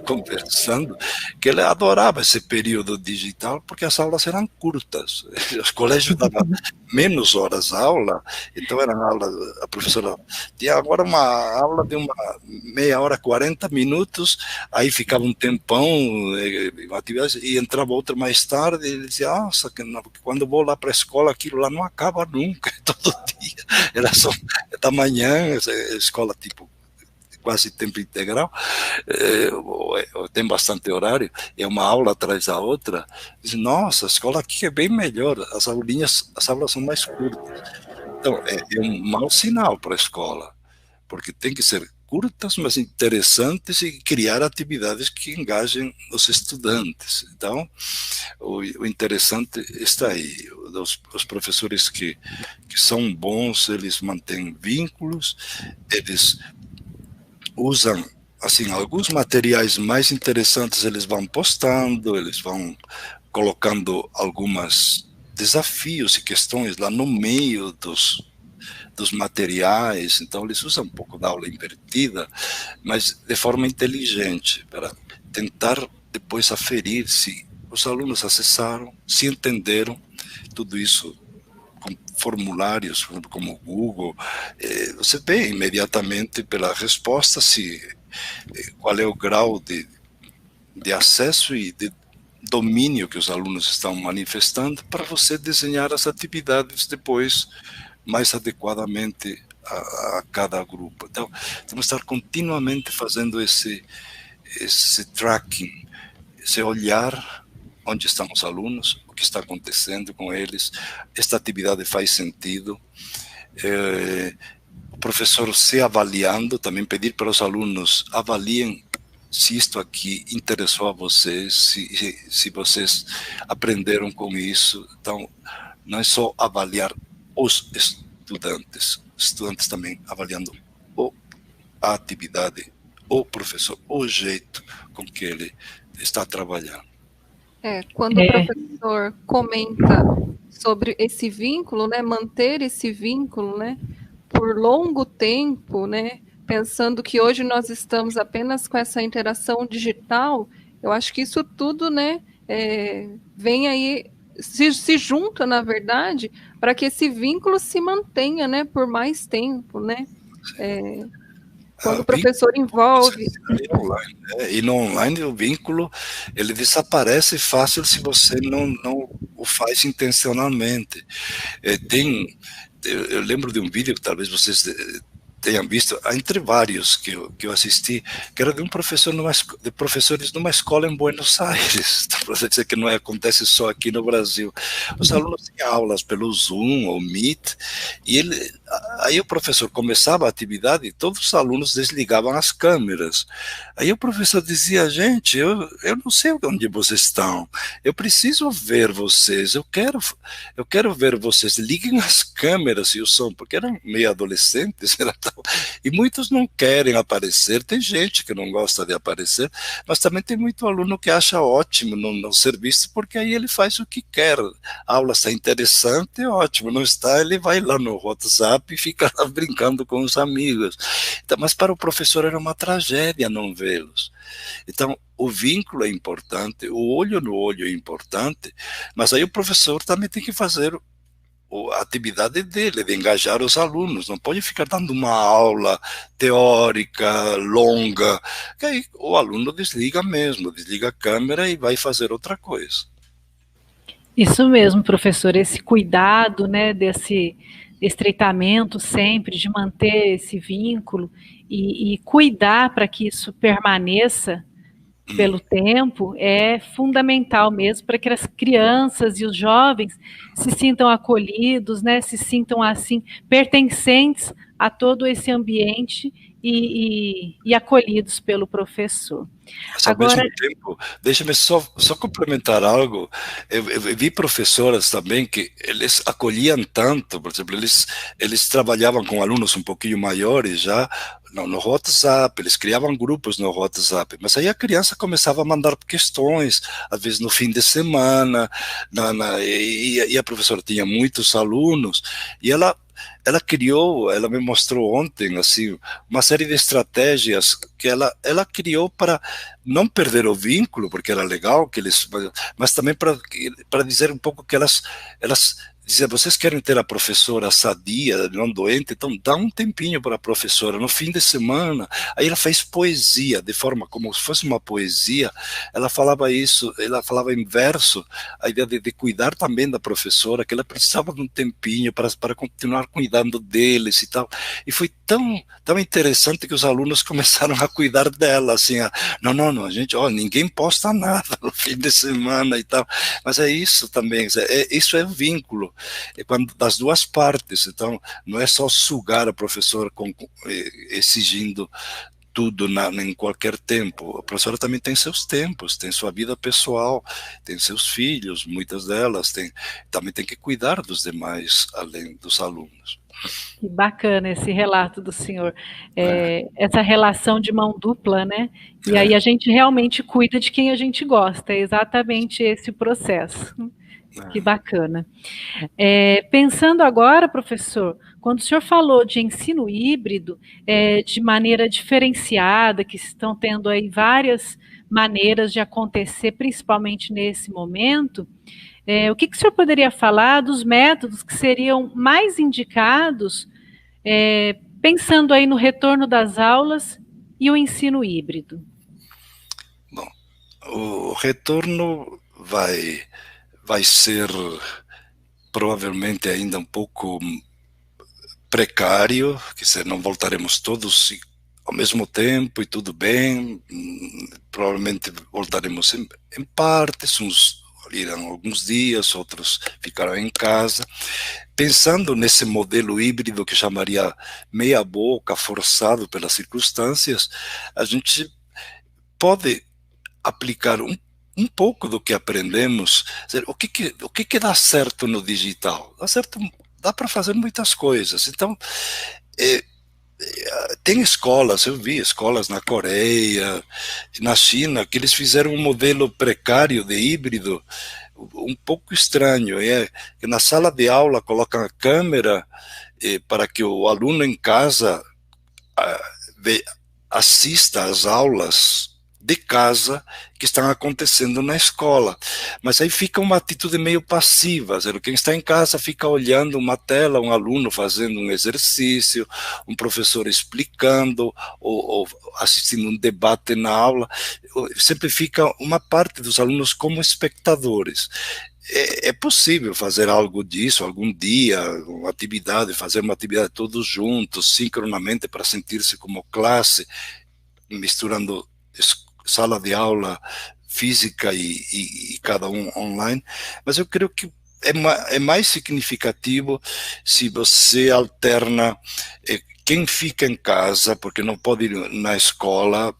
conversando que ela adorava esse período digital porque as aulas eram curtas, os colégios davam menos horas aula, então era aula, a professora tinha agora uma aula de uma meia hora, 40 minutos, aí ficava um tempão e entrava outra mais tarde, e ele dizia, nossa, quando eu vou lá para a escola, aquilo lá não acaba nunca, todo dia, era só da manhã, escola tipo quase tempo integral, tem bastante horário, é uma aula atrás da outra. Diz, nossa, a escola aqui é bem melhor, as aulas são mais curtas. Então, é um mau sinal para a escola, porque tem que ser curtas, mas interessantes e criar atividades que engajem os estudantes. Então, o interessante está aí. Os professores que são bons, eles mantêm vínculos, eles usam, assim, alguns materiais mais interessantes, eles vão postando, eles vão colocando alguns desafios e questões lá no meio dos materiais, então eles usam um pouco da aula invertida, mas de forma inteligente, para tentar depois aferir se os alunos acessaram, se entenderam, tudo isso com formulários como o Google, você vê imediatamente pela resposta qual é o grau de acesso e de domínio que os alunos estão manifestando, para você desenhar as atividades depois mais adequadamente a cada grupo. Então, temos que estar continuamente fazendo esse tracking, esse olhar onde estão os alunos, o que está acontecendo com eles, esta atividade faz sentido, o professor se avaliando, também pedir para os alunos avaliem se isto aqui interessou a vocês, se vocês aprenderam com isso. Então, não é só avaliar os estudantes também avaliando a atividade, o professor, o jeito com que ele está trabalhando. Quando o professor comenta sobre esse vínculo, né, manter esse vínculo, né, por longo tempo, né, pensando que hoje nós estamos apenas com essa interação digital, eu acho que isso tudo, né, vem aí, se junta, na verdade, para que esse vínculo se mantenha, né, por mais tempo, né, quando o professor envolve... E no online o vínculo, ele desaparece fácil se você não o faz intencionalmente. Eu lembro de um vídeo que talvez vocês tenham visto, entre vários que eu assisti, que era de um professor de professores numa escola em Buenos Aires. Então, para dizer que não acontece só aqui no Brasil. Os alunos tinham aulas pelo Zoom ou Meet, e aí o professor começava a atividade e todos os alunos desligavam as câmeras. Aí o professor dizia, gente, eu não sei onde vocês estão, eu preciso ver vocês, eu quero ver vocês, liguem as câmeras e o som, porque eram meio adolescentes, e muitos não querem aparecer, tem gente que não gosta de aparecer, mas também tem muito aluno que acha ótimo não ser visto, porque aí ele faz o que quer, a aula está interessante, ótimo, não está, ele vai lá no WhatsApp e fica lá brincando com os amigos. Então, mas para o professor era uma tragédia não vê-los. Então, o vínculo é importante, o olho no olho é importante, mas aí o professor também tem que fazer a atividade dele, de engajar os alunos, não pode ficar dando uma aula teórica, longa, que aí o aluno desliga mesmo, desliga a câmera e vai fazer outra coisa. Isso mesmo, professor, esse cuidado, né, desse estreitamento sempre, de manter esse vínculo e cuidar para que isso permaneça pelo tempo, é fundamental mesmo para que as crianças e os jovens se sintam acolhidos, né, se sintam assim pertencentes a todo esse ambiente e acolhidos pelo professor. Mas, ao mesmo tempo, deixa-me só complementar algo. Eu vi professoras também que eles acolhiam tanto, por exemplo, eles trabalhavam com alunos um pouquinho maiores já, no WhatsApp, eles criavam grupos no WhatsApp, mas aí a criança começava a mandar questões, às vezes no fim de semana, e a professora tinha muitos alunos, e ela me mostrou ontem, assim, uma série de estratégias que ela criou para não perder o vínculo, porque era legal, mas também para dizer um pouco que elas dizia, vocês querem ter a professora sadia, não doente, então dá um tempinho para a professora, no fim de semana. Aí ela fez poesia, de forma como se fosse uma poesia, ela falava isso, ela falava em verso, a ideia de cuidar também da professora, que ela precisava de um tempinho para continuar cuidando deles e tal, e foi tão interessante que os alunos começaram a cuidar dela, assim, não, a gente, ninguém posta nada no fim de semana e tal, mas é isso também, isso é o vínculo, das duas partes. Então não é só sugar a professora exigindo tudo em qualquer tempo. A professora também tem seus tempos, tem sua vida pessoal, tem seus filhos, muitas delas também tem que cuidar dos demais, além dos alunos. Que bacana esse relato do senhor, essa relação de mão dupla, né? E aí a gente realmente cuida de quem a gente gosta, é exatamente esse o processo. Que bacana. Pensando agora, professor, quando o senhor falou de ensino híbrido, de maneira diferenciada, que estão tendo aí várias maneiras de acontecer, principalmente nesse momento, o que o senhor poderia falar dos métodos que seriam mais indicados, pensando aí no retorno das aulas e o ensino híbrido? Bom, o retorno vai ser provavelmente ainda um pouco precário, que se não voltaremos todos ao mesmo tempo e tudo bem, provavelmente voltaremos em partes, uns irão alguns dias, outros ficarão em casa. Pensando nesse modelo híbrido que chamaria meia boca, forçado pelas circunstâncias, a gente pode aplicar um pouco do que aprendemos. Dizer, o que dá certo no digital? Dá para fazer muitas coisas. Então, tem escolas, eu vi escolas na Coreia, na China, que eles fizeram um modelo precário de híbrido, um pouco estranho, que na sala de aula colocam a câmera para que o aluno em casa assista às aulas de casa que estão acontecendo na escola, mas aí fica uma atitude meio passiva, quem está em casa fica olhando uma tela, um aluno fazendo um exercício, um professor explicando, ou assistindo um debate na aula, sempre fica uma parte dos alunos como espectadores. É possível fazer algo disso, algum dia, fazer uma atividade todos juntos, sincronamente, para sentir-se como classe, misturando sala de aula física e cada um online, mas eu creio que é mais significativo se você alterna quem fica em casa, porque não pode ir na escola,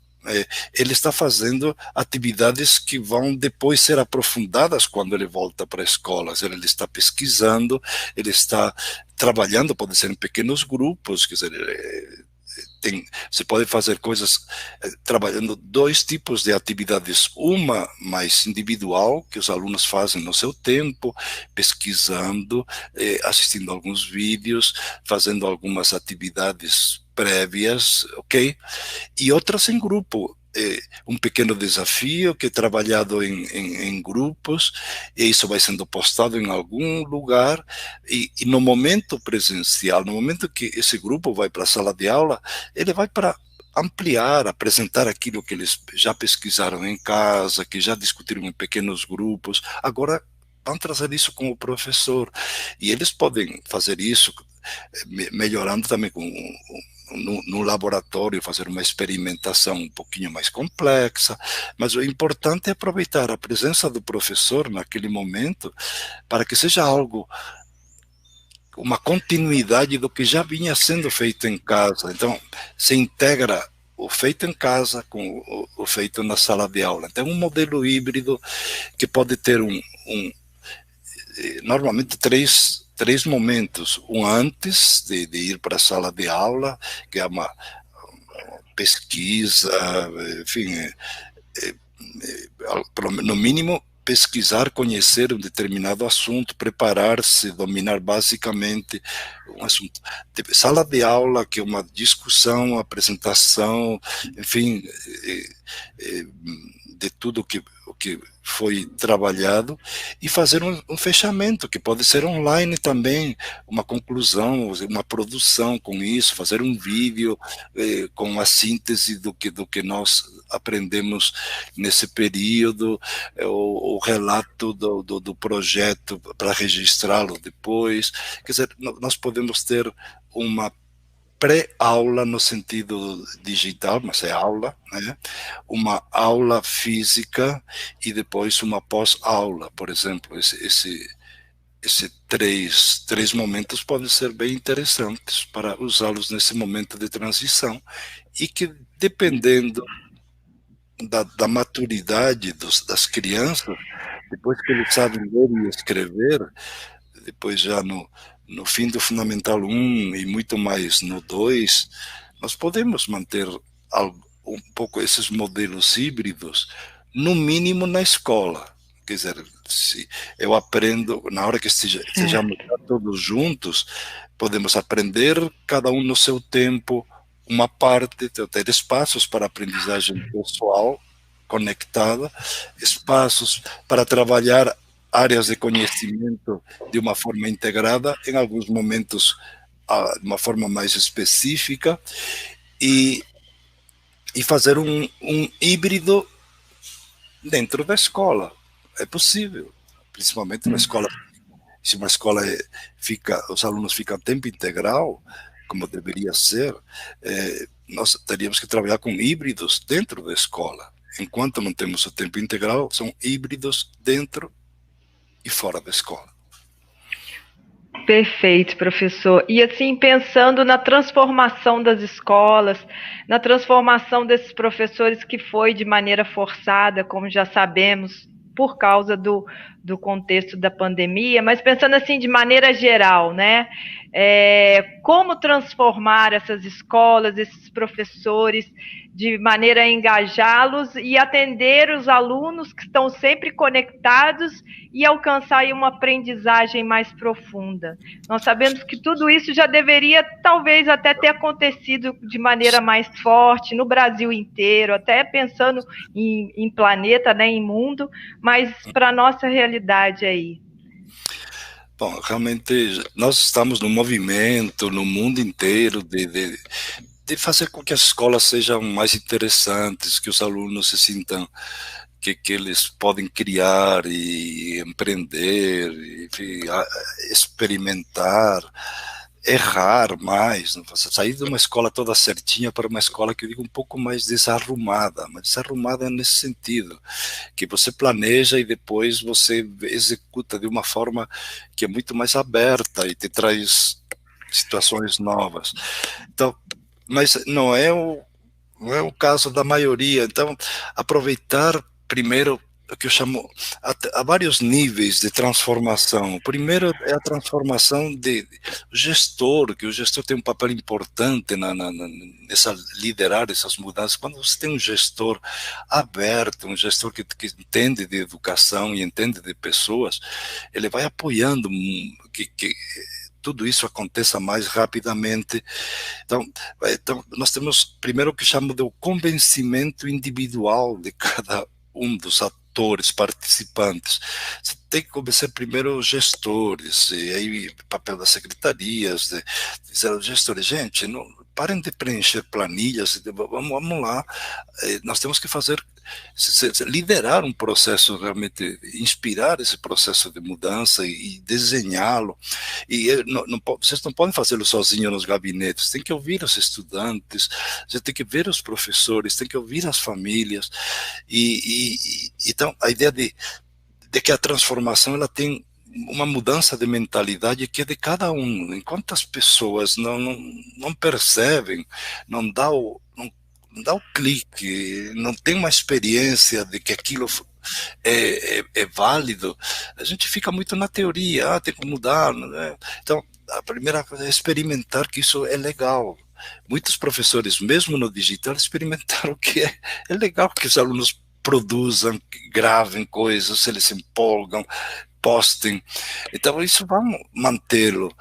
ele está fazendo atividades que vão depois ser aprofundadas quando ele volta para a escola. Ele está pesquisando, ele está trabalhando, pode ser em pequenos grupos, quer dizer, você pode fazer coisas trabalhando dois tipos de atividades, uma mais individual, que os alunos fazem no seu tempo, pesquisando, assistindo alguns vídeos, fazendo algumas atividades prévias, ok? E outras em grupo, um pequeno desafio que é trabalhado em grupos, e isso vai sendo postado em algum lugar, e no momento presencial, no momento que esse grupo vai para a sala de aula, ele vai para ampliar, apresentar aquilo que eles já pesquisaram em casa, que já discutiram em pequenos grupos, agora vão trazer isso com o professor, e eles podem fazer isso melhorando também no laboratório, fazer uma experimentação um pouquinho mais complexa, mas o importante é aproveitar a presença do professor naquele momento para que seja algo, uma continuidade do que já vinha sendo feito em casa. Então, se integra o feito em casa com o feito na sala de aula. Então, um modelo híbrido que pode ter normalmente três momentos: um antes de ir para a sala de aula, que é uma pesquisa, enfim, no mínimo pesquisar, conhecer um determinado assunto, preparar-se, dominar basicamente um assunto. Sala de aula, que é uma discussão, apresentação, enfim, de tudo o que foi trabalhado, e fazer um fechamento, que pode ser online também, uma conclusão, uma produção com isso, fazer um vídeo com a síntese do que nós aprendemos nesse período, o relato do projeto para registrá-lo depois. Quer dizer, nós podemos ter uma pré-aula no sentido digital, mas é aula, né? Uma aula física e depois uma pós-aula, por exemplo. Esses três momentos podem ser bem interessantes para usá-los nesse momento de transição, e que, dependendo da maturidade das crianças, depois que eles sabem ler e escrever, depois já no fim do Fundamental 1 e muito mais no 2, nós podemos manter um pouco esses modelos híbridos, no mínimo na escola. Quer dizer, se eu aprendo, na hora que estejamos todos juntos, podemos aprender, cada um no seu tempo, uma parte, ter espaços para aprendizagem pessoal conectada, espaços para trabalhar áreas de conhecimento de uma forma integrada, em alguns momentos de uma forma mais específica, e fazer um híbrido dentro da escola. É possível, principalmente na escola. Se uma escola os alunos ficam tempo integral, como deveria ser, nós teríamos que trabalhar com híbridos dentro da escola. Enquanto não temos o tempo integral, são híbridos dentro e fora da escola. Perfeito, professor. E assim, pensando na transformação das escolas, na transformação desses professores que foi de maneira forçada, como já sabemos, por causa do contexto da pandemia, mas pensando assim de maneira geral, né? Como transformar essas escolas, esses professores, de maneira a engajá-los e atender os alunos que estão sempre conectados e alcançar aí uma aprendizagem mais profunda. Nós sabemos que tudo isso já deveria, talvez, até ter acontecido de maneira mais forte no Brasil inteiro, até pensando em planeta, né, em mundo, mas para a nossa realidade aí. Bom, realmente nós estamos no movimento, no mundo inteiro, de fazer com que as escolas sejam mais interessantes, que os alunos se sintam que eles podem criar e empreender, enfim, experimentar, errar mais, sair de uma escola toda certinha para uma escola que eu digo um pouco mais desarrumada, mas desarrumada nesse sentido, que você planeja e depois você executa de uma forma que é muito mais aberta e te traz situações novas. Então, mas não é o caso da maioria. Então, aproveitar primeiro o que eu chamo, há vários níveis de transformação. O primeiro é a transformação de gestor, que o gestor tem um papel importante nessa liderar essas mudanças. Quando você tem um gestor aberto, um gestor que entende de educação e entende de pessoas, ele vai apoiando que tudo isso aconteça mais rapidamente. Então, nós temos primeiro o que chamo de o convencimento individual de cada um dos atores, participantes. Você tem que convencer primeiro os gestores, e aí o papel das secretarias, de dizer aos gestores, gente, não, parem de preencher planilhas, vamos lá, nós temos que fazer, liderar um processo, realmente inspirar esse processo de mudança e desenhá-lo, e vocês não podem fazê-lo sozinhos nos gabinetes, tem que ouvir os estudantes, você tem que ver os professores, tem que ouvir as famílias, então a ideia de que a transformação ela tem uma mudança de mentalidade que é de cada um. Enquanto as pessoas não percebem, não dá o clique, não tem uma experiência de que aquilo é válido, a gente fica muito na teoria, tem que mudar, né? Então, a primeira coisa é experimentar que isso é legal. Muitos professores, mesmo no digital, experimentaram que é legal que os alunos produzam, gravem coisas, eles se empolgam, postem. Então, isso vamos mantê-lo.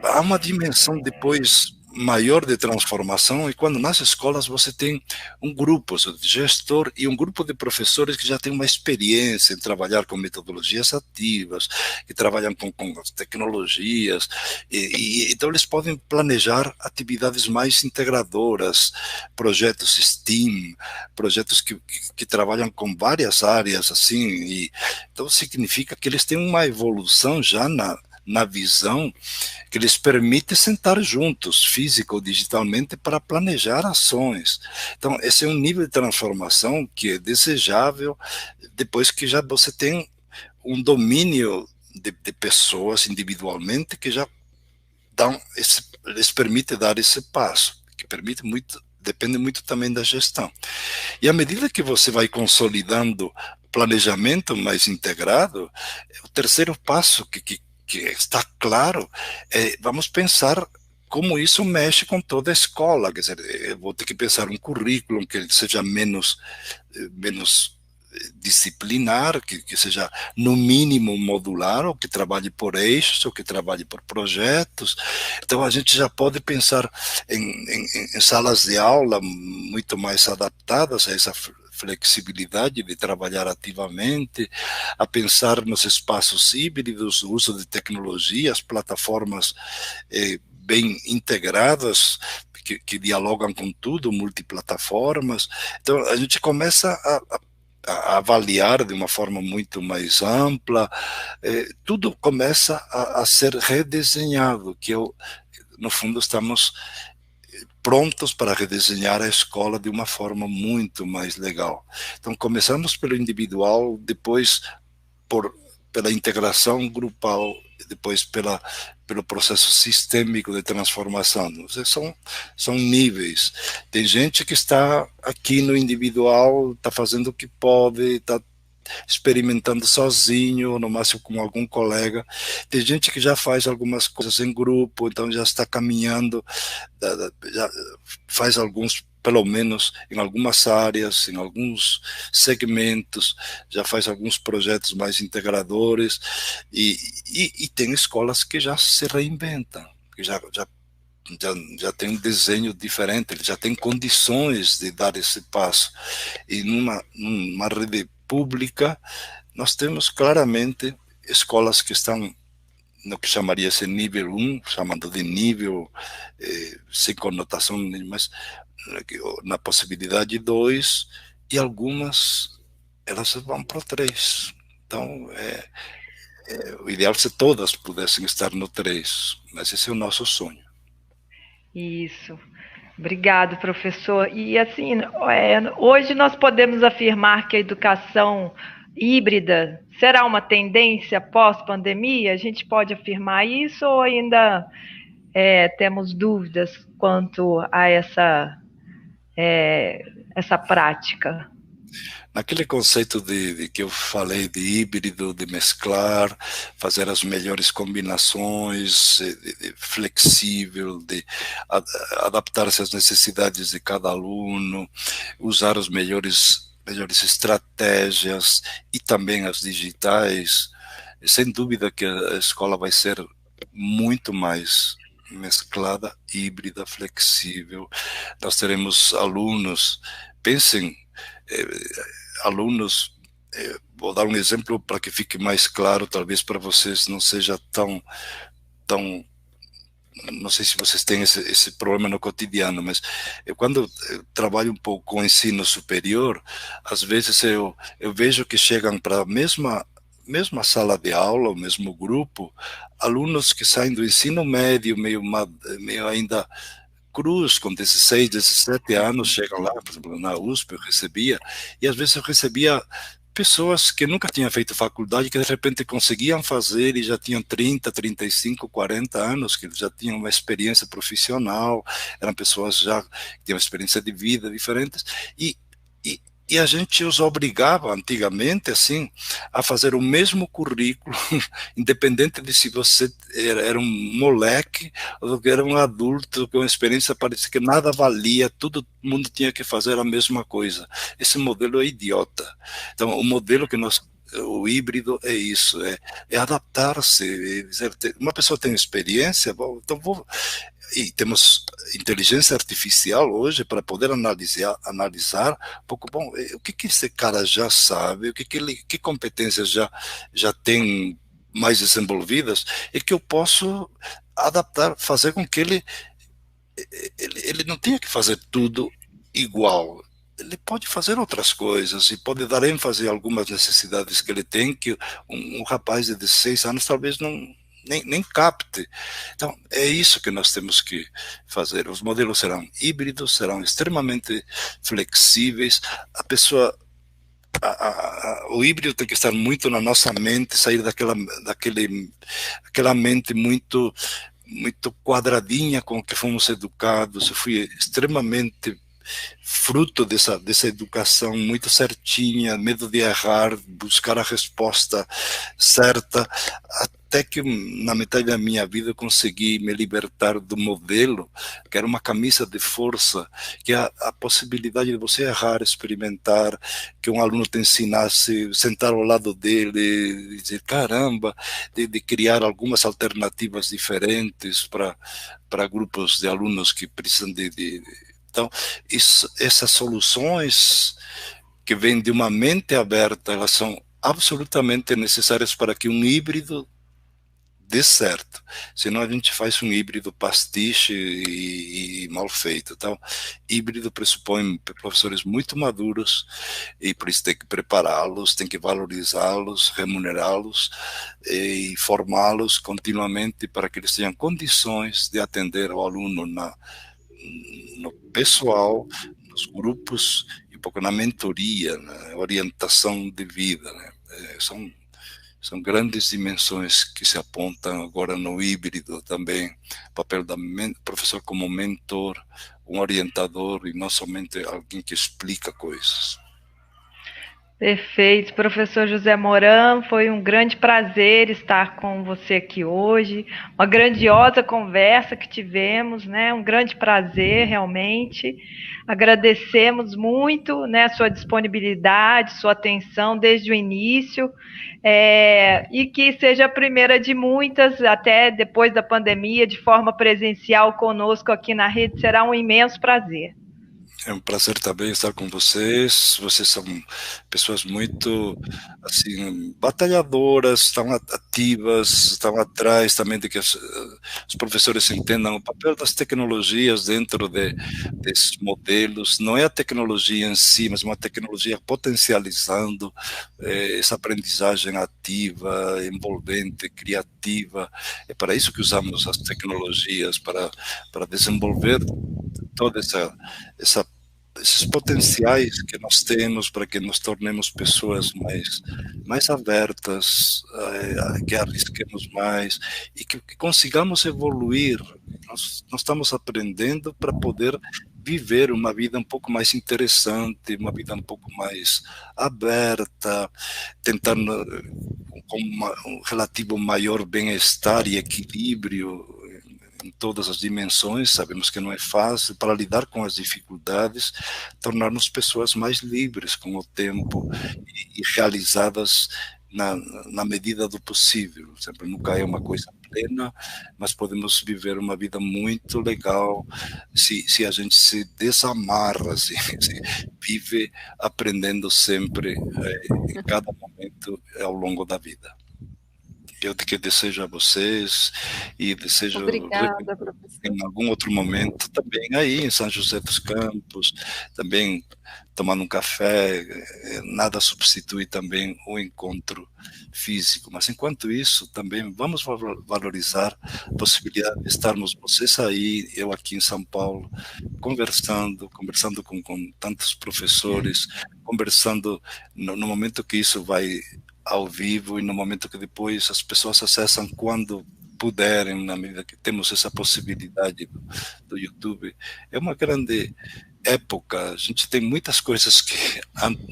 Há uma dimensão depois maior de transformação, e quando nas escolas você tem um grupo de gestor e um grupo de professores que já tem uma experiência em trabalhar com metodologias ativas, que trabalham com tecnologias, então eles podem planejar atividades mais integradoras, projetos STEAM, projetos que trabalham com várias áreas, assim, então significa que eles têm uma evolução já na visão que lhes permite sentar juntos, física ou digitalmente, para planejar ações. Então, esse é um nível de transformação que é desejável depois que já você tem um domínio de pessoas individualmente que já lhes permite dar esse passo, que permite muito, depende muito também da gestão. E à medida que você vai consolidando planejamento mais integrado, o terceiro passo que está claro, vamos pensar como isso mexe com toda a escola. Quer dizer, eu vou ter que pensar um currículo que seja menos disciplinar, que seja no mínimo modular, ou que trabalhe por eixos, ou que trabalhe por projetos. Então a gente já pode pensar em salas de aula muito mais adaptadas a essa flexibilidade de trabalhar ativamente, a pensar nos espaços híbridos, o uso de tecnologias, plataformas bem integradas, que dialogam com tudo, multiplataformas. Então a gente começa a avaliar de uma forma muito mais ampla, tudo começa a ser redesenhado, no fundo estamos prontos para redesenhar a escola de uma forma muito mais legal. Então começamos pelo individual, depois pela integração grupal, depois pelo processo sistêmico de transformação. São níveis. Tem gente que está aqui no individual, está fazendo o que pode, está experimentando sozinho, no máximo com algum colega. Tem gente que já faz algumas coisas em grupo, então já está caminhando, já faz alguns, pelo menos em algumas áreas, em alguns segmentos, já faz alguns projetos mais integradores, e tem escolas que já se reinventam, que já tem um desenho diferente, ele já tem condições de dar esse passo. E numa rede pública, nós temos claramente escolas que estão no que chamaria esse nível 1, chamando de nível sem conotação, mas na possibilidade 2, e algumas elas vão para o 3. Então, o ideal é se todas pudessem estar no 3, mas esse é o nosso sonho. Isso. Obrigado, professor. E assim, hoje nós podemos afirmar que a educação híbrida será uma tendência pós-pandemia? A gente pode afirmar isso ou ainda temos dúvidas quanto a essa prática? Naquele conceito que eu falei de híbrido, de mesclar, fazer as melhores combinações, flexível, de adaptar-se às necessidades de cada aluno, usar as melhores estratégias e também as digitais, sem dúvida que a escola vai ser muito mais mesclada, híbrida, flexível. Nós teremos alunos, pensem, alunos, vou dar um exemplo para que fique mais claro, talvez para vocês não seja tão, não sei se vocês têm esse problema no cotidiano, mas quando eu trabalho um pouco com ensino superior, às vezes eu vejo que chegam para a mesma sala de aula, o mesmo grupo, alunos que saem do ensino médio, meio ainda cruz, com 16, 17 anos, chegam lá, por exemplo, na USP eu recebia, e às vezes eu recebia pessoas que nunca tinham feito faculdade, que de repente conseguiam fazer e já tinham 30, 35, 40 anos, que já tinham uma experiência profissional, eram pessoas já que tinham experiência de vida diferentes, e a gente os obrigava antigamente assim a fazer o mesmo currículo, independente de se você era um moleque ou que era um adulto com uma experiência, parecia que nada valia, todo mundo tinha que fazer a mesma coisa. Esse modelo é idiota. Então o modelo que o híbrido é isso, é adaptar-se, dizer, uma pessoa tem experiência, então e temos inteligência artificial hoje para poder analisar um pouco, bom, o que esse cara já sabe, que competências já tem mais desenvolvidas, e que eu posso adaptar, fazer com que ele não tenha que fazer tudo igual. Ele pode fazer outras coisas e pode dar ênfase em algumas necessidades que ele tem, que um rapaz de 16 anos talvez nem capte. Então, é isso que nós temos que fazer. Os modelos serão híbridos, serão extremamente flexíveis. O híbrido tem que estar muito na nossa mente, sair daquela mente muito quadradinha com que fomos educados. Eu fui extremamente fruto dessa educação muito certinha, medo de errar, buscar a resposta certa, até que na metade da minha vida eu consegui me libertar do modelo, que era uma camisa de força, que é a possibilidade de você errar, experimentar, que um aluno te ensinasse, sentar ao lado dele, e dizer, caramba, de criar algumas alternativas diferentes para grupos de alunos que precisam então, essas soluções que vêm de uma mente aberta, elas são absolutamente necessárias para que um híbrido dê certo. Senão a gente faz um híbrido pastiche e mal feito. Então, híbrido pressupõe professores muito maduros e por isso tem que prepará-los, tem que valorizá-los, remunerá-los e formá-los continuamente para que eles tenham condições de atender ao aluno no pessoal, nos grupos e um pouco na mentoria, na orientação de vida, né? São grandes dimensões que se apontam agora no híbrido também, o papel do professor como mentor, um orientador e não somente alguém que explica coisas. Perfeito, professor José Moran, foi um grande prazer estar com você aqui hoje, uma grandiosa conversa que tivemos, né? Um grande prazer, realmente. Agradecemos muito, né, sua disponibilidade, sua atenção desde o início, e que seja a primeira de muitas, até depois da pandemia, de forma presencial conosco aqui na rede, será um imenso prazer. É um prazer também estar com vocês. Vocês são pessoas muito, assim, batalhadoras, estão ativas, estão atrás também de que os professores entendam o papel das tecnologias dentro desses modelos. Não é a tecnologia em si, mas uma tecnologia potencializando essa aprendizagem ativa, envolvente, criativa. É para isso que usamos as tecnologias, para desenvolver toda esses potenciais que nós temos para que nos tornemos pessoas mais abertas, que arrisquemos mais e que consigamos evoluir. Nós estamos aprendendo para poder viver uma vida um pouco mais interessante, uma vida um pouco mais aberta, tentando com um relativo maior bem-estar e equilíbrio em todas as dimensões. Sabemos que não é fácil, para lidar com as dificuldades, tornar-nos pessoas mais livres com o tempo e realizadas na medida do possível. Sempre nunca é uma coisa plena, mas podemos viver uma vida muito legal se a gente se desamarra, se vive aprendendo sempre, em cada momento ao longo da vida. Eu que desejo a vocês e desejo Obrigada, professor. em algum outro momento também aí em São José dos Campos, também tomando um café. Nada substitui também o encontro físico, mas enquanto isso também vamos valorizar a possibilidade de estarmos vocês aí, eu aqui em São Paulo, conversando com tantos professores, conversando no momento que isso vai ao vivo e no momento que depois as pessoas acessam quando puderem, na medida que temos essa possibilidade do YouTube. É uma grande época. A gente tem muitas coisas que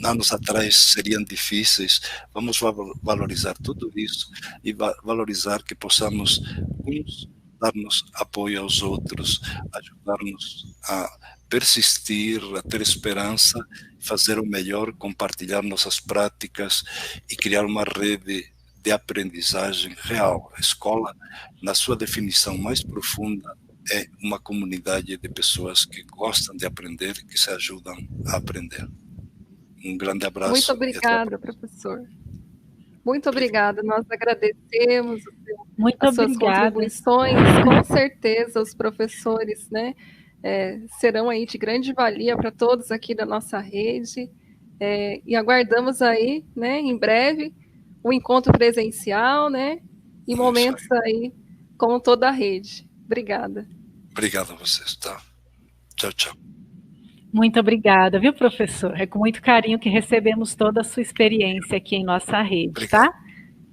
anos atrás seriam difíceis. Vamos valorizar tudo isso e valorizar que possamos uns dar-nos apoio aos outros, ajudar-nos a persistir, a ter esperança, fazer o melhor, compartilhar nossas práticas e criar uma rede de aprendizagem real. A escola, na sua definição mais profunda, é uma comunidade de pessoas que gostam de aprender e que se ajudam a aprender. Um grande abraço. Muito obrigada, professor. Muito obrigada. Nós agradecemos as suas contribuições. Com certeza, os professores, né, serão aí de grande valia para todos aqui da nossa rede. E aguardamos aí, né, em breve, o encontro presencial, né, e momentos aí com toda a rede. Obrigada. Obrigado a vocês, tá? Tchau, tchau. Muito obrigada, viu, professor? É com muito carinho que recebemos toda a sua experiência aqui em nossa rede, Obrigado. tá?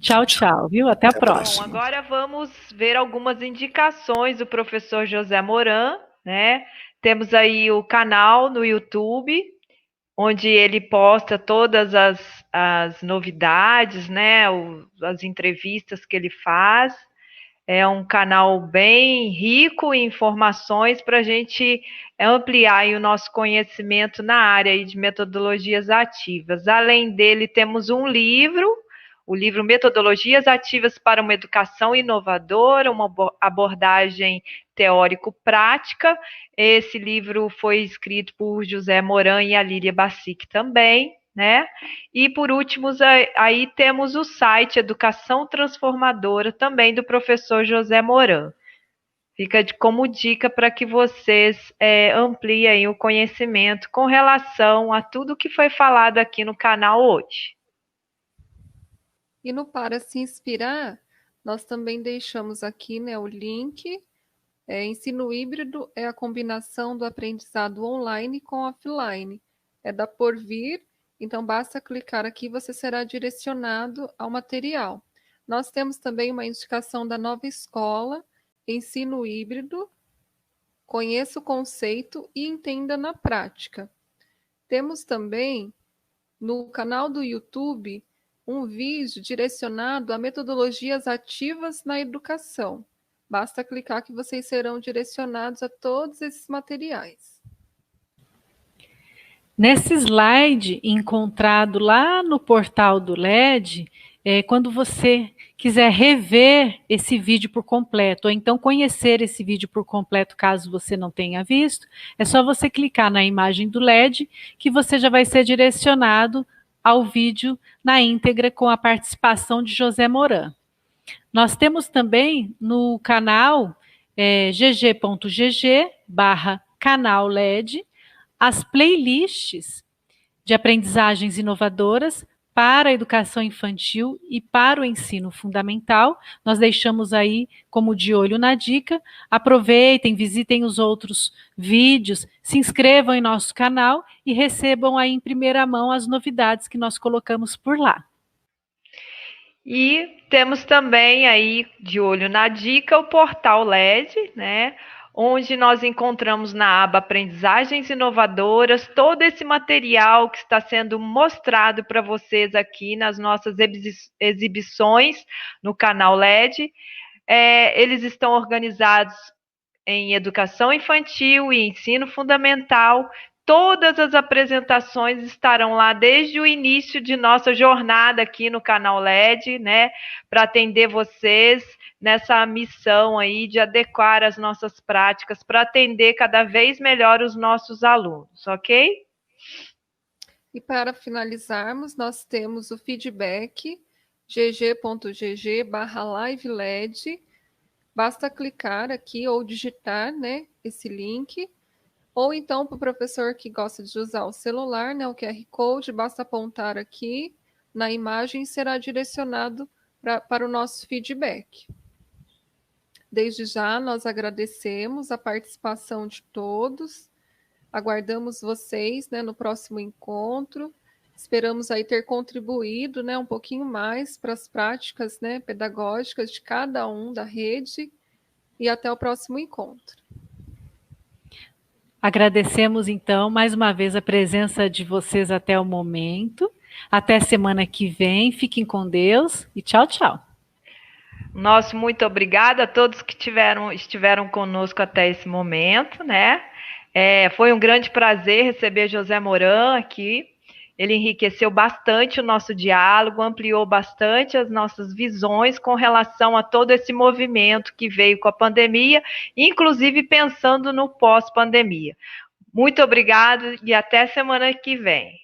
Tchau, tchau, viu? Até a próxima. Bom, agora vamos ver algumas indicações do professor José Moran, né? Temos aí o canal no YouTube, onde ele posta todas as as novidades, né, as entrevistas que ele faz. É um canal bem rico em informações para a gente ampliar aí o nosso conhecimento na área aí de metodologias ativas. Além dele, temos um livro, o livro Metodologias Ativas para uma Educação Inovadora, uma abordagem teórico-prática. Esse livro foi escrito por José Moran e a Lília Bassic também, né? E por último, aí temos o site Educação Transformadora, também do professor José Moran. Fica como dica para que vocês ampliem o conhecimento com relação a tudo que foi falado aqui no canal hoje. E no Para Se Inspirar, nós também deixamos aqui, né, o link. Ensino híbrido é a combinação do aprendizado online com offline. É da Porvir, então basta clicar aqui e você será direcionado ao material. Nós temos também uma indicação da Nova Escola, Ensino Híbrido, Conheça o Conceito e Entenda na Prática. Temos também no canal do YouTube um vídeo direcionado a metodologias ativas na educação. Basta clicar que vocês serão direcionados a todos esses materiais. Nesse slide encontrado lá no portal do LED, quando você quiser rever esse vídeo por completo, ou então conhecer esse vídeo por completo, caso você não tenha visto, é só você clicar na imagem do LED, que você já vai ser direcionado ao vídeo na íntegra com a participação de José Moran. Nós temos também no canal gg.gg/canal LED as playlists de aprendizagens inovadoras para a educação infantil e para o ensino fundamental. Nós deixamos aí como de olho na dica. Aproveitem, visitem os outros vídeos, se inscrevam em nosso canal e recebam aí em primeira mão as novidades que nós colocamos por lá. E temos também aí, de olho na dica, o portal LED, né? Onde nós encontramos na aba Aprendizagens Inovadoras todo esse material que está sendo mostrado para vocês aqui nas nossas exibições no canal LED. Eles estão organizados em educação infantil e ensino fundamental. Todas as apresentações estarão lá desde o início de nossa jornada aqui no canal LED, né, para atender vocês nessa missão aí de adequar as nossas práticas para atender cada vez melhor os nossos alunos, ok? E para finalizarmos, nós temos o feedback gg.gg/liveled. Basta clicar aqui ou digitar, né, esse link. Ou então, para o professor que gosta de usar o celular, né, o QR Code, basta apontar aqui na imagem e será direcionado para o nosso feedback. Desde já, nós agradecemos a participação de todos, aguardamos vocês, né, no próximo encontro, esperamos aí ter contribuído, né, um pouquinho mais para as práticas, né, pedagógicas de cada um da rede, e até o próximo encontro. Agradecemos, então, mais uma vez a presença de vocês até o momento. Até semana que vem. Fiquem com Deus e tchau, tchau. Nosso muito obrigada a todos que estiveram conosco até esse momento, né? Foi um grande prazer receber José Moran aqui. Ele enriqueceu bastante o nosso diálogo, ampliou bastante as nossas visões com relação a todo esse movimento que veio com a pandemia, inclusive pensando no pós-pandemia. Muito obrigado e até semana que vem.